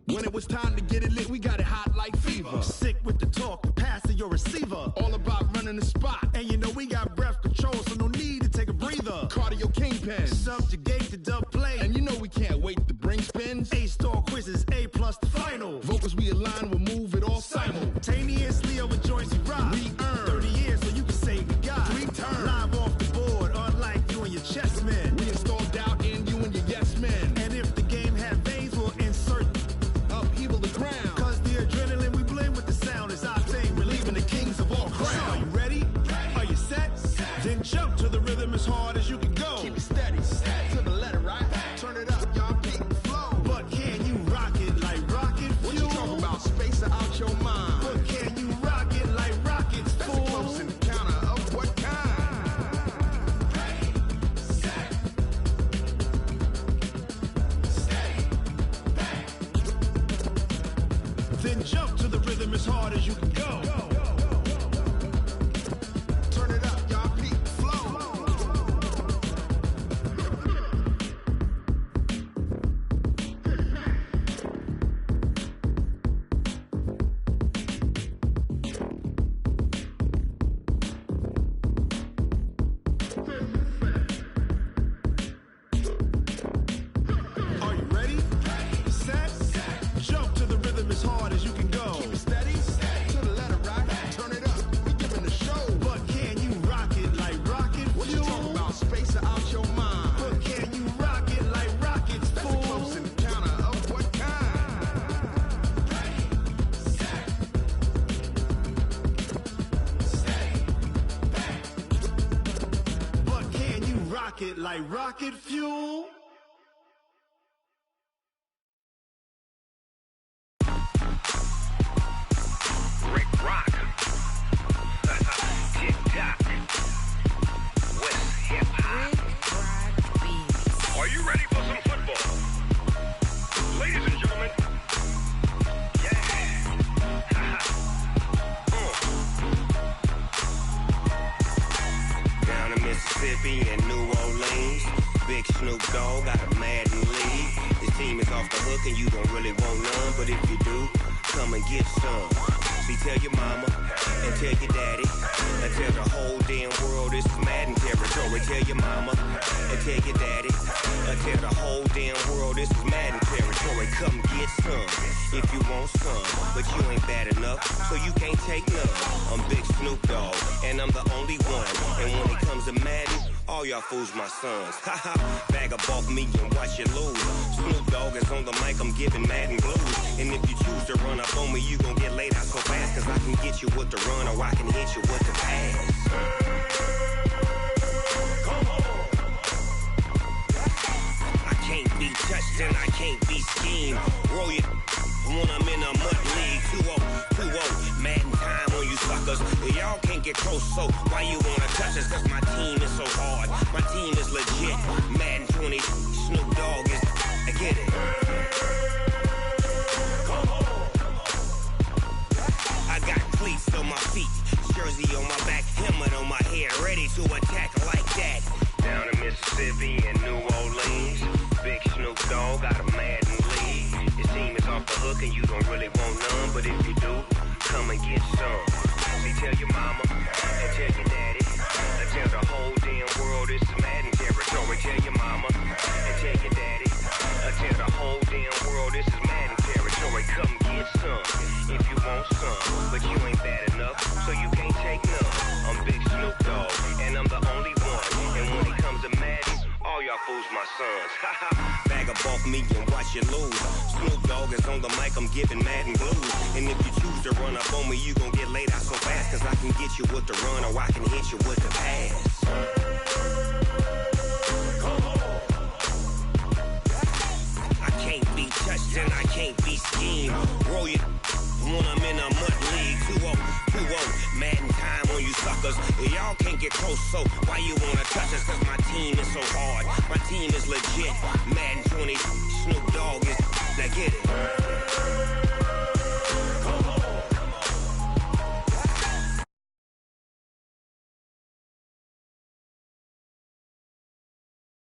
When it was time to get it lit, we got it hot like fever. Sick with the talk, pass to your receiver. All about running the spot. And you know we got breath control, so no need to take a breather. Cardio kingpin, subjugate the dub play. And you know we can't wait to bring spins. A-star quizzes, A+ the final. Vocals we align, we'll move it all simultaneously over joints we rock. We earn 30 years so you can say we got 3 turns. Live off the board, unlike you and your chess men. We install doubt in you and your yes men. And if the game had veins, we'll insert upheaval the ground. Cause the adrenaline we blend with the sound is our thing. We're leaving the kings of all crowns. Are you ready? Are you set? Then jump to the rhythm as hard as you can go. Keep it steady. To the letter right. Turn it up, y'all beat the flow. But can you rock it like rocket fuel? What you talking about? Space out your mind. But can you rock it like rockets, fool? That's a close encounter of what kind? Ready, set, steady, back. Then jump to the rhythm as hard as you can go. Turn it up, y'all beat the flow. Are you ready? Set. Jump to the rhythm as hard as you can go. Keep it steady. To the letter right. Turn it up. We giving the show. But can you rock it like rocket fuel? What you talking about? Space out your mind. But can you rock it like rockets, fool? That's a close encounter of what kind? Ready, set, steady, back. But can you rock it like rocket fuel? Rick Rock. TikTok. West Hip Hop. Are you ready for some football? Ladies and gentlemen. Yeah. Mississippi and New Orleans. Big Snoop Dogg got a Madden league. His team is off the hook and you don't really want none, but if you do, come and get some. See, tell your mama and tell your daddy and tell the whole damn world this is Madden territory. Tell your mama and tell your daddy and tell the whole damn world this is Madden territory. Come get some if you want some, but you ain't bad enough, so you can't take none. I'm Big Snoop Dogg and I'm the only one. And when it comes to Madden, all y'all fools my sons. Haha, bag up off me and watch you lose. Snoop Dogg is on the mic, I'm giving Madden blues. And if you choose to run up on me, you gon' get laid out so fast. Cause I can get you with the run or I can hit you with the pass. I can't be touched and I can't be schemed. Roll it when I'm in a mud league. 2-0, Madden time on you suckers. Y'all can't get close, so why you wanna touch us? Cause my team is so hard, my team is legit. Madden 20, Snoop Dogg is, I get it. I got cleats on my feet, jersey on my back, helmet on my head, ready to attack like that. Down in Mississippi and New Orleans, Big Snoop Dogg got a Madden league. His team is off the hook and you don't really want none, but if you do, come and get some. See, tell your mama and tell your daddy and tell the whole damn world this is Madden territory. Tell your mama and tell your daddy and tell the whole damn world this is Madden territory. Come get some if you want some, but you ain't bad enough, so you can't take none. I'm Big Snoop Dogg and I'm the only one. And when it comes to Madden, all y'all fools my sons. Bag up off me and watch you lose. Snoop Dogg is on the mic, I'm giving Madden blues. And if you choose to run up on me, you gon' get laid out so fast. Cause I can get you with the run or I can hit you with the pass. I can't be touched and I can't be schemed. Roll it when I'm in a mud league. 2-0, Madden time on you suckers. Y'all can't get close, so why you wanna touch us? Cause my team is so hard, my team is legit. Madden 20,